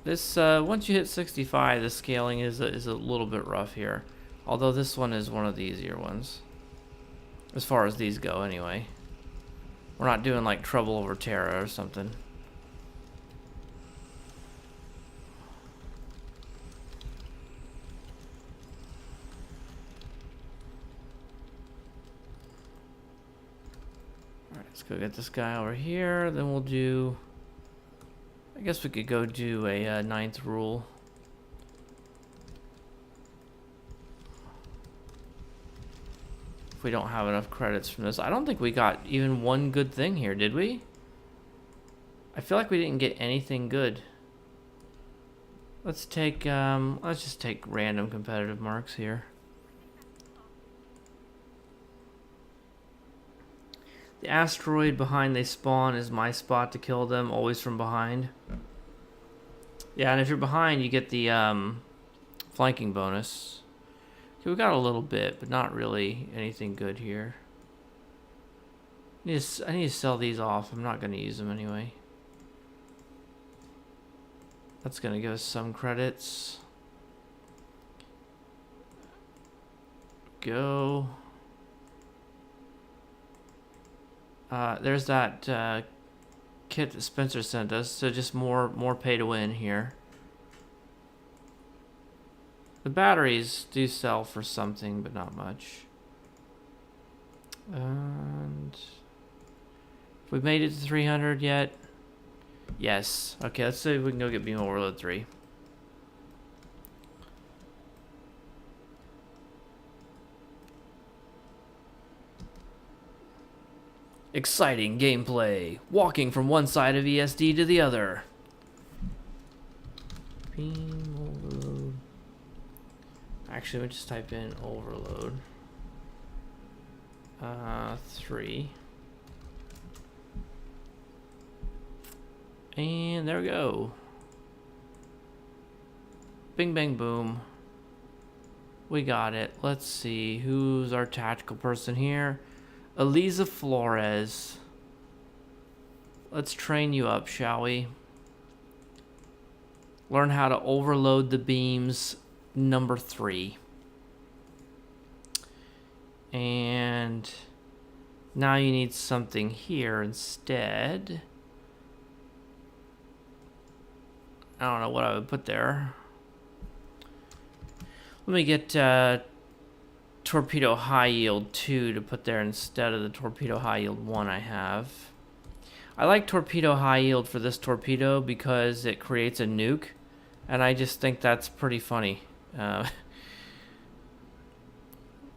This once you hit 65, the scaling is a little bit rough here. Although this one is one of the easier ones. As far as these go anyway. We're not doing like Trouble Over Terra or something. Alright, let's go get this guy over here. Then we'll do... I guess we could go do a ninth rule. If we don't have enough credits from this. I don't think we got even one good thing here, did we? I feel like we didn't get anything good. Let's take, let's just take random competitive marks here. The asteroid behind they spawn is my spot to kill them, always from behind. Yeah, and if you're behind, you get the flanking bonus. Okay, we got a little bit, but not really anything good here. I need to sell these off. I'm not going to use them anyway. That's going to give us some credits. Go. There's that kit that Spencer sent us, so just more pay to win here. The batteries do sell for something, but not much. And we made it to 300 yet? Yes. Okay, let's see if we can go get Beam Overload 3. Exciting gameplay. Walking from one side of ESD to the other. Beam overload. Actually, we just type in overload. 3. And there we go. Bing, bang, boom. We got it. Let's see. Who's our tactical person here? Eliza Flores. Let's train you up, shall we? Learn how to overload the beams, number 3. And now you need something here instead. I don't know what I would put there. Let me get Torpedo High Yield 2 to put there instead of the Torpedo High Yield 1 I have. I like Torpedo High Yield for this torpedo because it creates a nuke, and I just think that's pretty funny.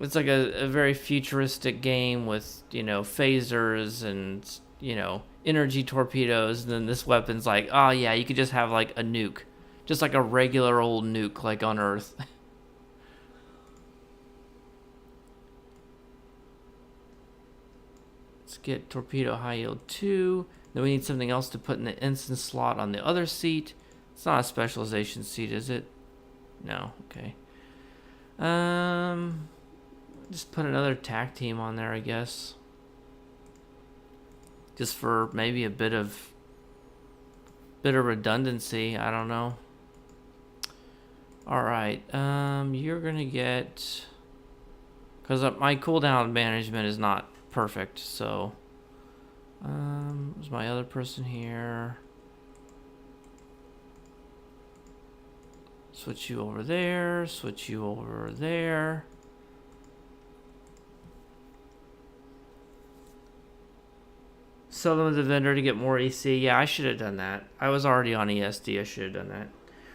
It's like a very futuristic game with, you know, phasers and, you know, energy torpedoes, and then this weapon's like, oh yeah, you could just have like a nuke. Just like a regular old nuke like on Earth. Let's get Torpedo High Yield 2. Then we need something else to put in the instant slot on the other seat. It's not a specialization seat, is it? No, okay. Just put another TAC team on there, I guess. Just for maybe a bit of redundancy, I don't know. Alright, you're gonna get... Because my cooldown management is not perfect, so... Where's my other person here? Switch you over there, switch you over there. Sell them to the vendor to get more EC. Yeah, I should have done that. I was already on ESD. I should have done that.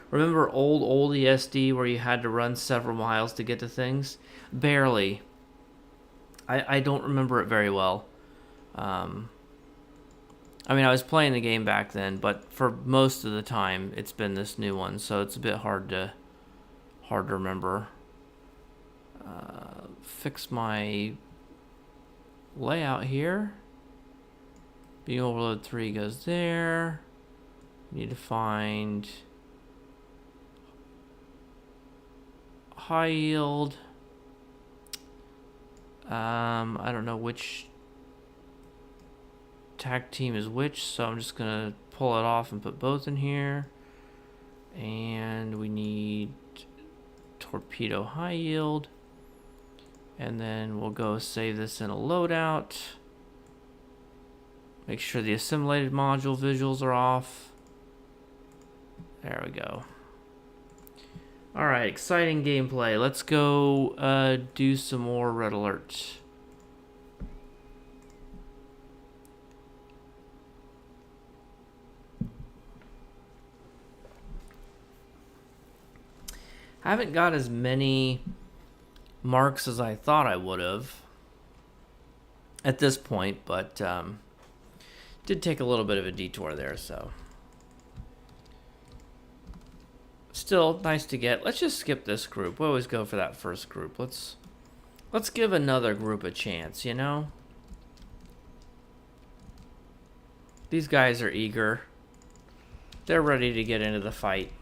Remember old ESD where you had to run several miles to get to things? Barely. I don't remember it very well. I mean, I was playing the game back then, but for most of the time, it's been this new one, so it's a bit hard to remember. Fix my layout here. Beam overload 3 goes there. Need to find high yield. I don't know which tag team is which, so I'm just gonna pull it off and put both in here. And we need torpedo high yield. And then we'll go save this in a loadout. Make sure the assimilated module visuals are off. There we go. Alright, exciting gameplay. Let's go do some more Red Alert. I haven't got as many marks as I thought I would have at this point, but did take a little bit of a detour there, so still nice to get. Let's just skip this group. We always go for that first group. Let's give another group a chance, you know? These guys are eager. They're ready to get into the fight.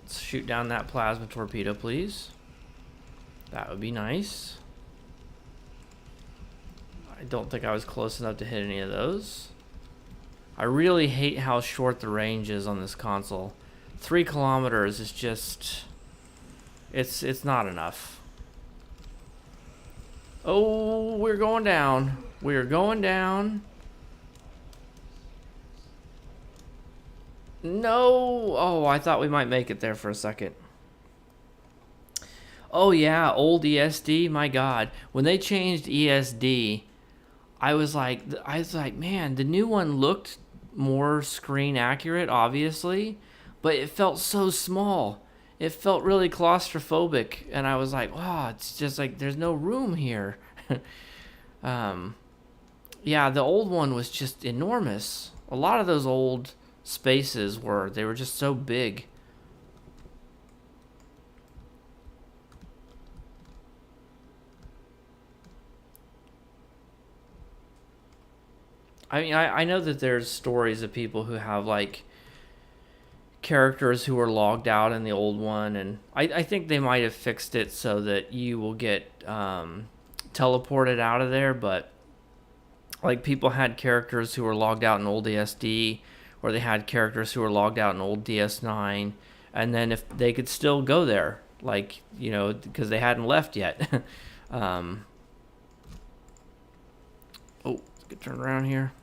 Let's shoot down that plasma torpedo, please. That would be nice. I don't think I was close enough to hit any of those. I really hate how short the range is on this console. 3 kilometers is just... It's not enough. Oh, we're going down. We're going down. No! Oh, I thought we might make it there for a second. Oh yeah, old ESD, my god. When they changed ESD, I was like, man, the new one looked more screen accurate, obviously, but it felt so small. It felt really claustrophobic, and I was like, wow, it's just like, there's no room here. Yeah, the old one was just enormous. A lot of those old spaces they were just so big. I mean, I know that there's stories of people who have like characters who were logged out in the old one, and I think they might have fixed it so that you will get teleported out of there, but like people had characters who were logged out in old ESD, or they had characters who were logged out in old DS9, and then if they could still go there, like, you know, because they hadn't left yet. Oh, let's get turned around here.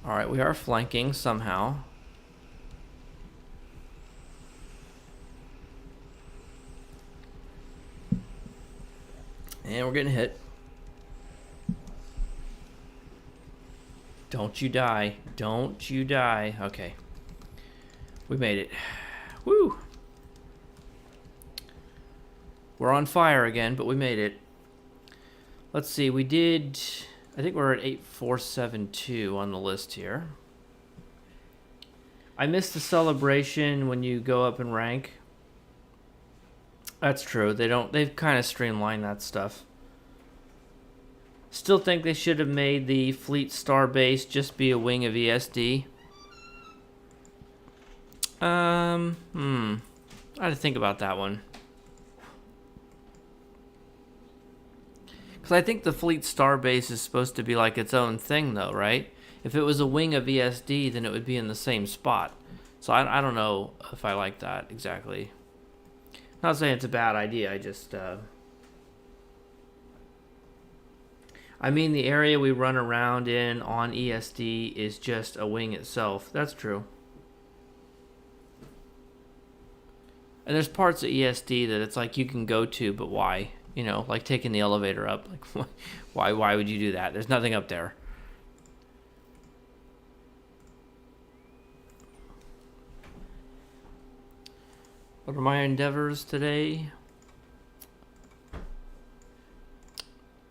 All right, we are flanking somehow. And we're getting hit. Don't you die. Don't you die. Okay. We made it. Woo! We're on fire again, but we made it. Let's see, we did... I think we're at 8472 on the list here. I missed the celebration when you go up in rank. That's true. They've kind of streamlined that stuff. Still think they should have made the Fleet Star base just be a wing of ESD. I had to think about that one. Because I think the Fleet Star base is supposed to be like its own thing, though, right? If it was a wing of ESD, then it would be in the same spot. So I don't know if I like that exactly. Not saying it's a bad idea, I I mean, the area we run around in on ESD is just a wing itself. That's true. And there's parts of ESD that it's like you can go to, but why? You know, like taking the elevator up. Like, why would you do that? There's nothing up there. What are my endeavors today?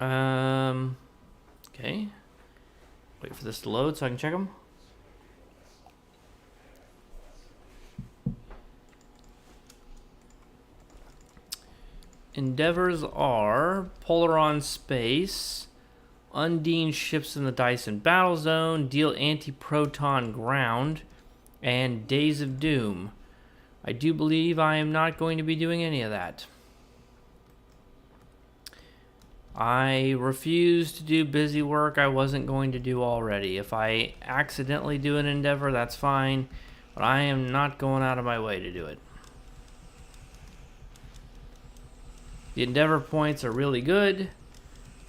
Okay. Wait for this to load so I can check them. Endeavors are Polaron Space, Undine ships in the Dyson Battle Zone, deal anti-proton ground, and Days of Doom. I do believe I am not going to be doing any of that. I refuse to do busy work I wasn't going to do already. If I accidentally do an endeavor, that's fine, but I am not going out of my way to do it. The endeavor points are really good.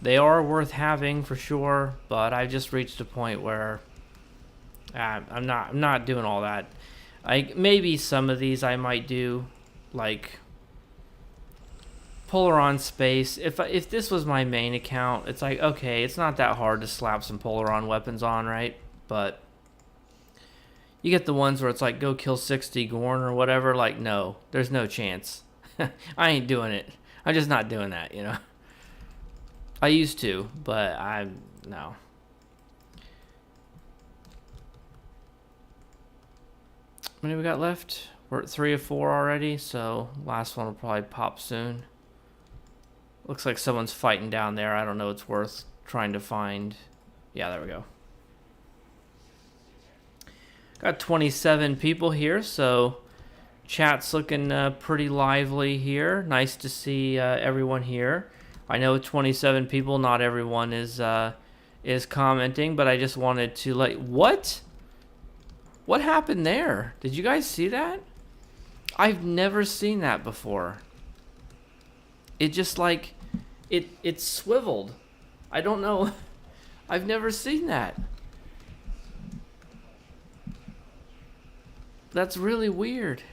They are worth having for sure, but I've just reached a point where I'm not doing all that. Maybe some of these I might do, like Polaron Space. If this was my main account, it's like, okay, it's not that hard to slap some Polaron weapons on, right? But you get the ones where it's like, go kill 60 Gorn or whatever. Like, no, there's no chance. I ain't doing it. I'm just not doing that, you know. I used to, but no. How many we got left? We're at 3 of 4 already, so last one will probably pop soon. Looks like someone's fighting down there. I don't know. It's worth trying to find. Yeah, there we go. Got 27 people here, so chat's looking pretty lively here. Nice to see everyone here. I know 27 people, not everyone is commenting, but I just wanted to what happened there? Did you guys see that? I've never seen that before. It just like it swiveled. I don't know. I've never seen that. That's really weird.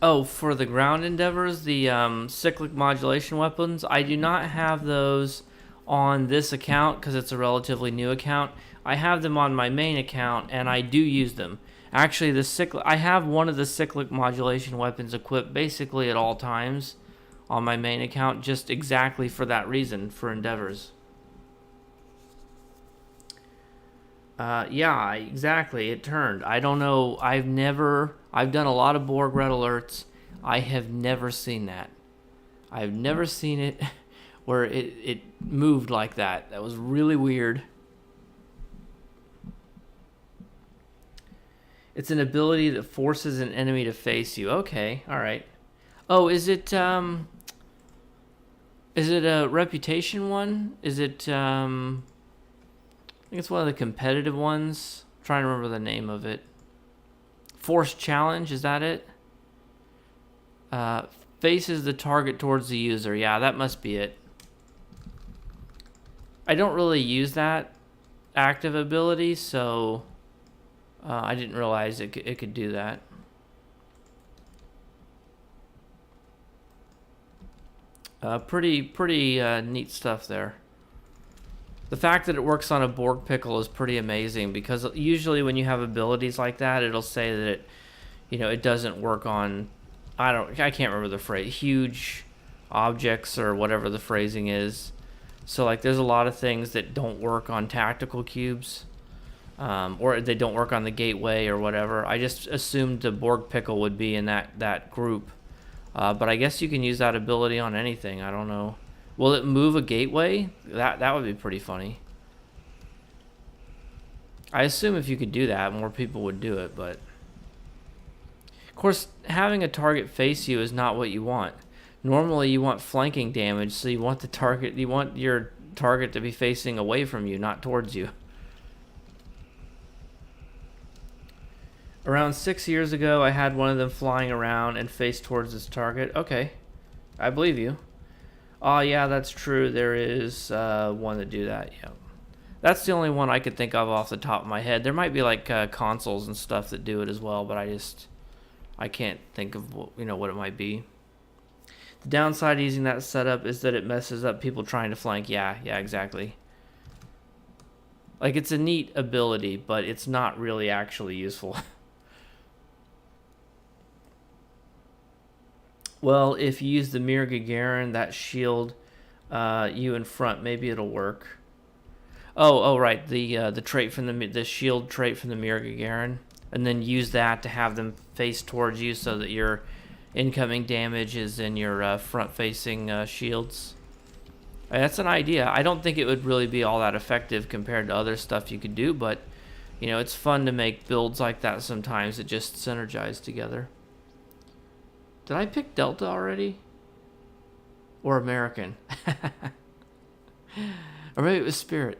Oh, for the ground endeavors, the cyclic modulation weapons, I do not have those on this account because it's a relatively new account. I have them on my main account, and I do use them. Actually, I have one of the cyclic modulation weapons equipped basically at all times on my main account, just exactly for that reason, for endeavors. Yeah, exactly. It turned. I don't know. I've done a lot of Borg Red Alerts. I have never seen that. I've never seen it where it moved like that. That was really weird. It's an ability that forces an enemy to face you. Okay, all right. Oh, is it a reputation one? Is it I think it's one of the competitive ones. I'm trying to remember the name of it. Force challenge, is that it? Faces the target towards the user. Yeah, that must be it. I don't really use that active ability, so I didn't realize it could do that. Pretty neat stuff there. The fact that it works on a Borg pickle is pretty amazing, because usually when you have abilities like that, it'll say that it doesn't work on, I can't remember the phrase, huge objects or whatever the phrasing is. So like there's a lot of things that don't work on tactical cubes, or they don't work on the gateway or whatever. I just assumed the Borg pickle would be in that group, but I guess you can use that ability on anything. I don't know. Will it move a gateway? That would be pretty funny. I assume if you could do that, more people would do it, but of course, having a target face you is not what you want. Normally, you want flanking damage, so you want your target to be facing away from you, not towards you. Around 6 years ago, I had one of them flying around and face towards its target. Okay, I believe you. Oh, yeah, that's true. There is one that do that, yeah. That's the only one I could think of off the top of my head. There might be like consoles and stuff that do it as well, but I can't think of what it might be. The downside of using that setup is that it messes up people trying to flank. Yeah, exactly. Like, it's a neat ability, but it's not really actually useful. Well, if you use the Mir Gagarin, that shield you in front, maybe it'll work. Oh, right. The trait from the shield trait from the Mir Gagarin, and then use that to have them face towards you, so that your incoming damage is in your front-facing shields. That's an idea. I don't think it would really be all that effective compared to other stuff you could do, but it's fun to make builds like that sometimes that just synergize together. Did I pick Delta already? Or American? Or maybe it was Spirit.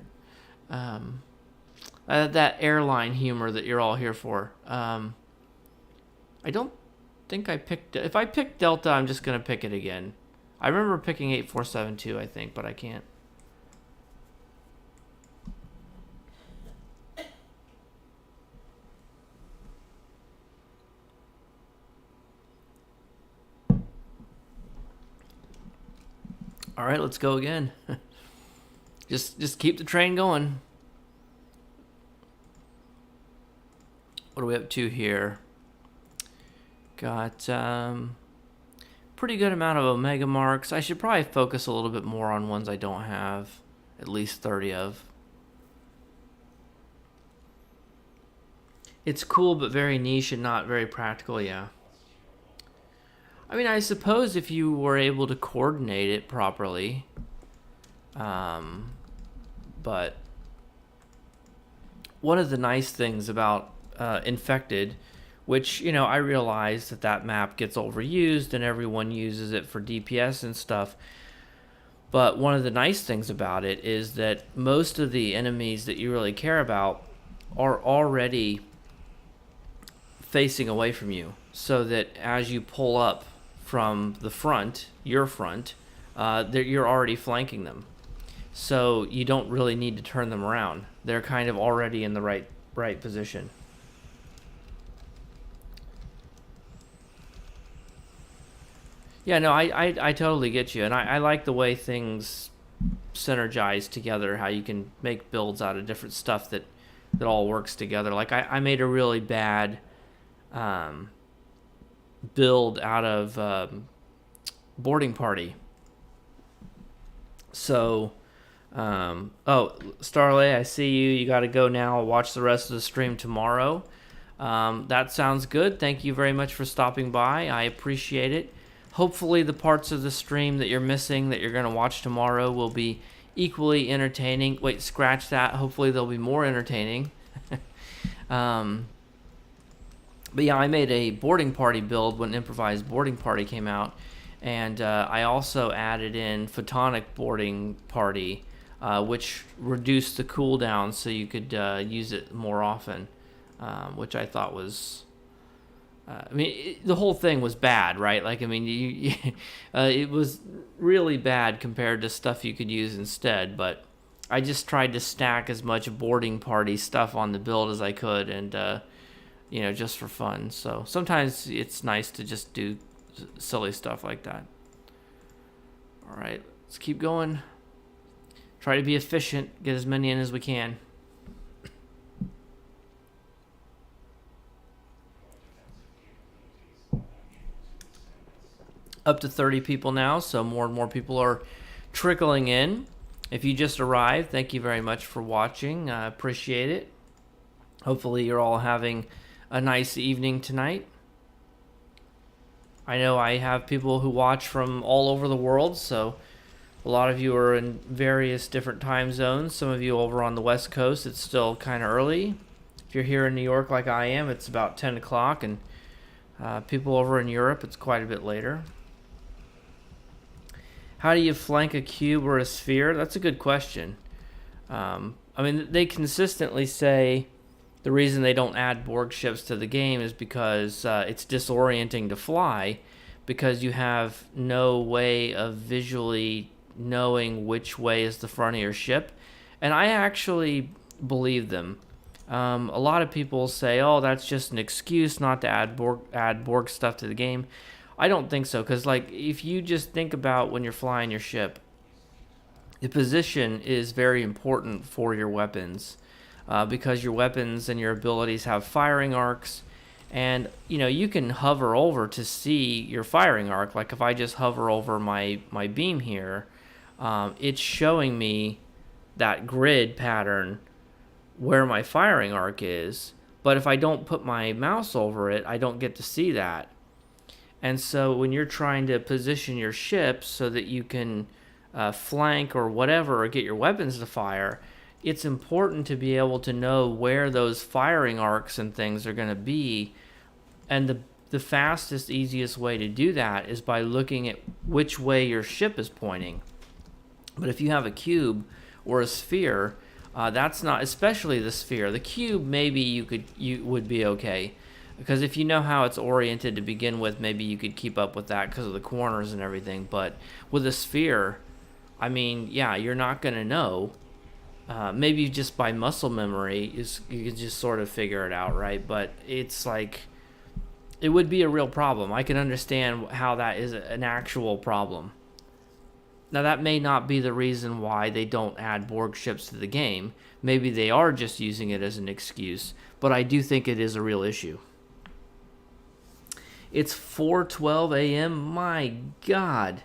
That airline humor that you're all here for. I don't think I picked... If I picked Delta, I'm just going to pick it again. I remember picking 8472, I think, but I can't. All right, let's go again. Just keep the train going. What are we up to here? Got pretty good amount of Omega marks. I should probably focus a little bit more on ones I don't have at least 30 of. It's cool, but very niche and not very practical, yeah. I mean, I suppose if you were able to coordinate it properly, but one of the nice things about Infected, which, I realize that map gets overused and everyone uses it for DPS and stuff, but one of the nice things about it is that most of the enemies that you really care about are already facing away from you, so that as you pull up from the front, your front, you're already flanking them. So you don't really need to turn them around. They're kind of already in the right position. Yeah, no, I totally get you. And I like the way things synergize together, how you can make builds out of different stuff that all works together. Like, I made a really bad build out of Boarding Party. So, Starlay, I see you. You got to go now. I'll watch the rest of the stream tomorrow. That sounds good. Thank you very much for stopping by. I appreciate it. Hopefully the parts of the stream that you're missing that you're going to watch tomorrow will be equally entertaining. Wait, scratch that. Hopefully they'll be more entertaining. But yeah, I made a boarding party build when Improvised Boarding Party came out, and I also added in Photonic Boarding Party, which reduced the cooldown so you could use it more often, which I thought was... the whole thing was bad, right? Like, it was really bad compared to stuff you could use instead, but I just tried to stack as much boarding party stuff on the build as I could, and just for fun. So sometimes it's nice to just do silly stuff like that. All right, let's keep going. Try to be efficient, get as many in as we can. Up to 30 people now, so more and more people are trickling in. If you just arrived, thank you very much for watching. I appreciate it. Hopefully you're all having a nice evening tonight. I know I have people who watch from all over the world, so a lot of you are in various different time zones. Some of you over on the West Coast, it's still kind of early. If you're here in New York like I am, it's about 10 o'clock, and people over in Europe, it's quite a bit later. How do you flank a cube or a sphere? That's a good question. They consistently say the reason they don't add Borg ships to the game is because it's disorienting to fly, because you have no way of visually knowing which way is the front of your ship. And I actually believe them. A lot of people say, oh, that's just an excuse not to add Borg stuff to the game. I don't think so, because like if you just think about when you're flying your ship, the position is very important for your weapons, because your weapons and your abilities have firing arcs, and you can hover over to see your firing arc. Like if I just hover over my beam here, it's showing me that grid pattern where my firing arc is. But if I don't put my mouse over it, I don't get to see that. And so when you're trying to position your ship so that you can flank or whatever, or get your weapons to fire, it's important to be able to know where those firing arcs and things are going to be. And the fastest, easiest way to do that is by looking at which way your ship is pointing. But if you have a cube or a sphere, that's not, especially the sphere. The cube, maybe you would be okay, because if you know how it's oriented to begin with, maybe you could keep up with that because of the corners and everything. But with a sphere, I mean, yeah, you're not going to know. Maybe just by muscle memory, you can just sort of figure it out, right? But it's like, it would be a real problem. I can understand how that is an actual problem. Now, that may not be the reason why they don't add Borg ships to the game. Maybe they are just using it as an excuse, but I do think it is a real issue. It's 4:12 a.m. My God.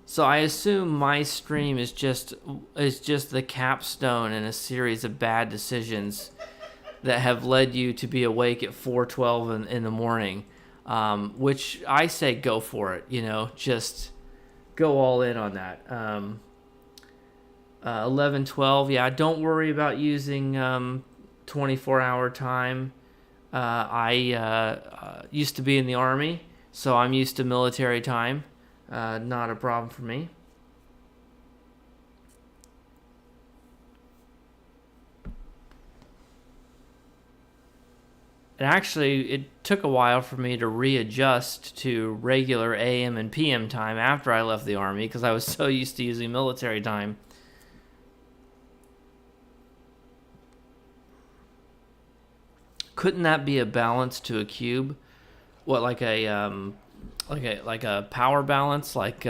So I assume my stream is just the capstone in a series of bad decisions that have led you to be awake at 4:12 in the morning, which I say go for it. Just go all in on that. 11:12. Yeah, don't worry about using 24-hour time. I used to be in the Army, so I'm used to military time. Not a problem for me. And actually, it took a while for me to readjust to regular AM and PM time after I left the Army, because I was so used to using military time. Couldn't that be a balance to a cube? What, like a power balance? Like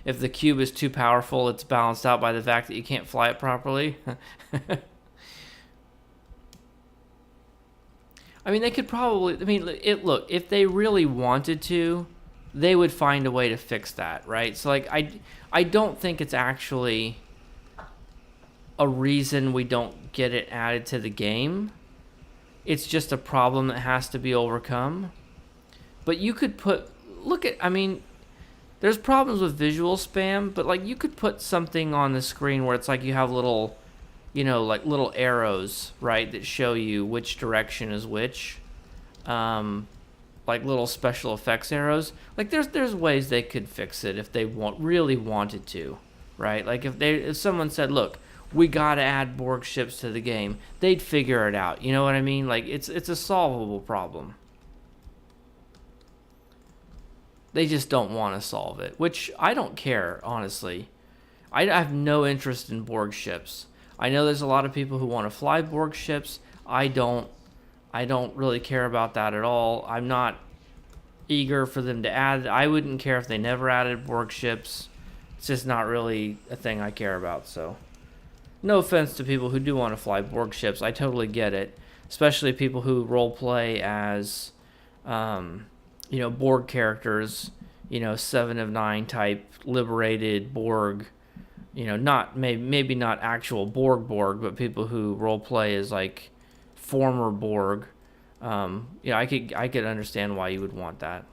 if the cube is too powerful, it's balanced out by the fact that you can't fly it properly. I mean, they could probably. I mean, look, if they really wanted to, they would find a way to fix that, right? So, like, I don't think it's actually a reason we don't get it added to the game. It's just a problem that has to be overcome. But you could I mean, there's problems with visual spam, but like you could put something on the screen where it's like you have little, like little arrows, right, that show you which direction is which. Like little special effects arrows. Like there's ways they could fix it if they really wanted to, right? Like if someone said, look, we gotta add Borg ships to the game, they'd figure it out. You know what I mean? Like it's a solvable problem. They just don't want to solve it, which I don't care, honestly. I have no interest in Borg ships. I know there's a lot of people who want to fly Borg ships. I don't really care about that at all. I'm not eager for them to add. I wouldn't care if they never added Borg ships. It's just not really a thing I care about. So, no offense to people who do want to fly Borg ships. I totally get it, especially people who role play as Borg characters, 7 of 9 type liberated Borg, maybe not actual Borg, but people who role play as like former Borg. I could understand why you would want that.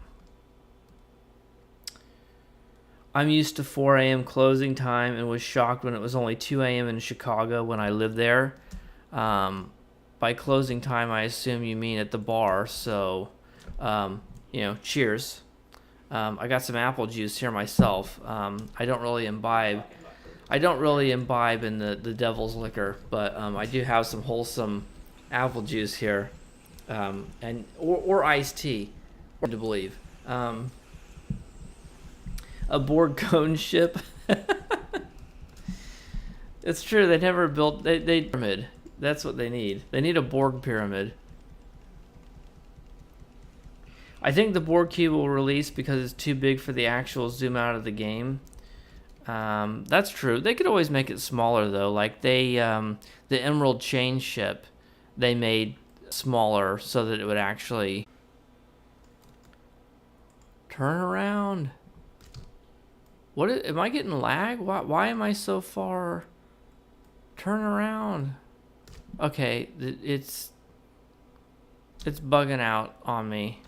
I'm used to 4 a.m. closing time and was shocked when it was only 2 a.m. in Chicago when I lived there. By closing time, I assume you mean at the bar, so cheers. I got some apple juice here myself. I don't really imbibe in the devil's liquor, but I do have some wholesome apple juice here, and or iced tea, to believe. A Borg cone ship. It's true. They never built they pyramid. That's what they need. They need a Borg pyramid. I think the Borg cube will release because it's too big for the actual zoom out of the game. That's true. They could always make it smaller though. Like the Emerald Chain ship, they made smaller so that it would actually turn around. Am I getting lag? Why am I so far? Turn around. Okay, it's bugging out on me.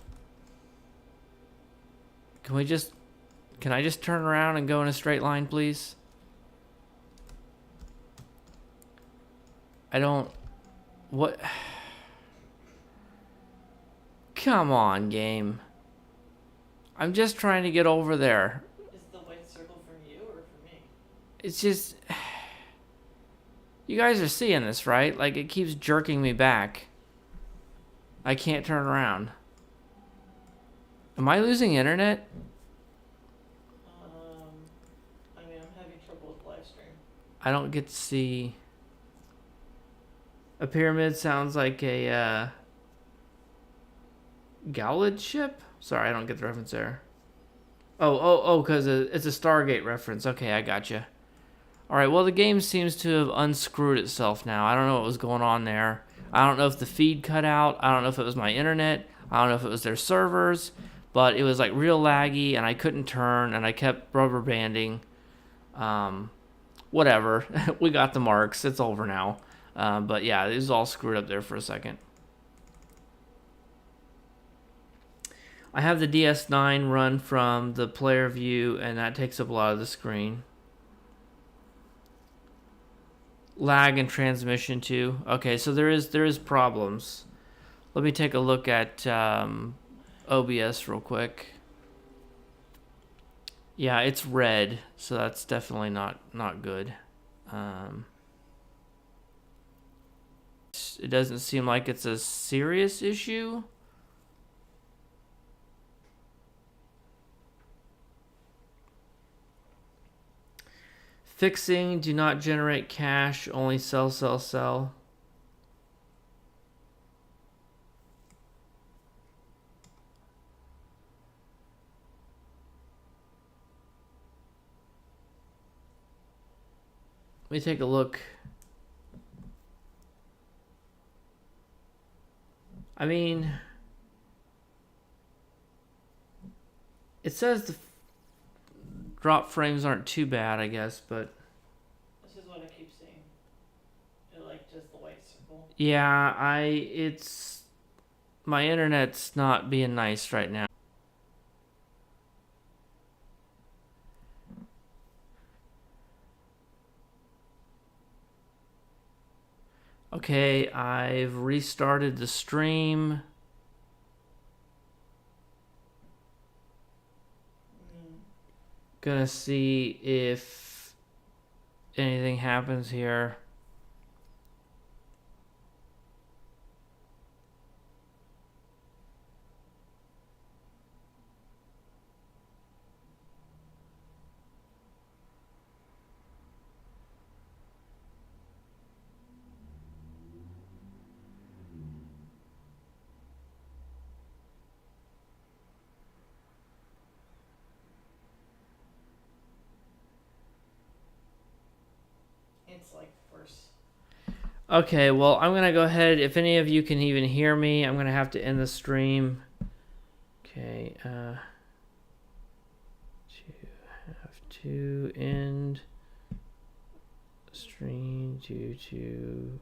Can I just turn around and go in a straight line, please? What? Come on, game. I'm just trying to get over there. Is the white circle from you or from me? It's just... You guys are seeing this, right? Like, it keeps jerking me back. I can't turn around. Am I losing internet? I mean, I'm having trouble with Livestream. I don't get to see... A pyramid sounds like a, Gauss ship? Sorry, I don't get the reference there. Oh, because it's a Stargate reference. Okay, I gotcha. Alright, well, the game seems to have unscrewed itself now. I don't know what was going on there. I don't know if the feed cut out. I don't know if it was my internet. I don't know if it was their servers. But it was, like, real laggy, and I couldn't turn, and I kept rubber banding. Whatever. We got the marks. It's over now. But, yeah, it was all screwed up there for a second. I have the DS9 run from the player view, and that takes up a lot of the screen. Lag and transmission too. Okay, so there is problems. Let me take a look at OBS real quick. Yeah, it's red, so that's definitely not good. It doesn't seem like it's a serious issue. Fixing, do not generate cache, only sell. Let me take a look. I mean, it says the drop frames aren't too bad, I guess, but... This is what I keep seeing. It, like, just the white circle. Yeah, my internet's not being nice right now. Okay, I've restarted the stream. Gonna see if anything happens here. It's like worse. Okay, well, I'm gonna go ahead. If any of you can even hear me, I'm gonna have to end the stream. Okay, have to end stream due to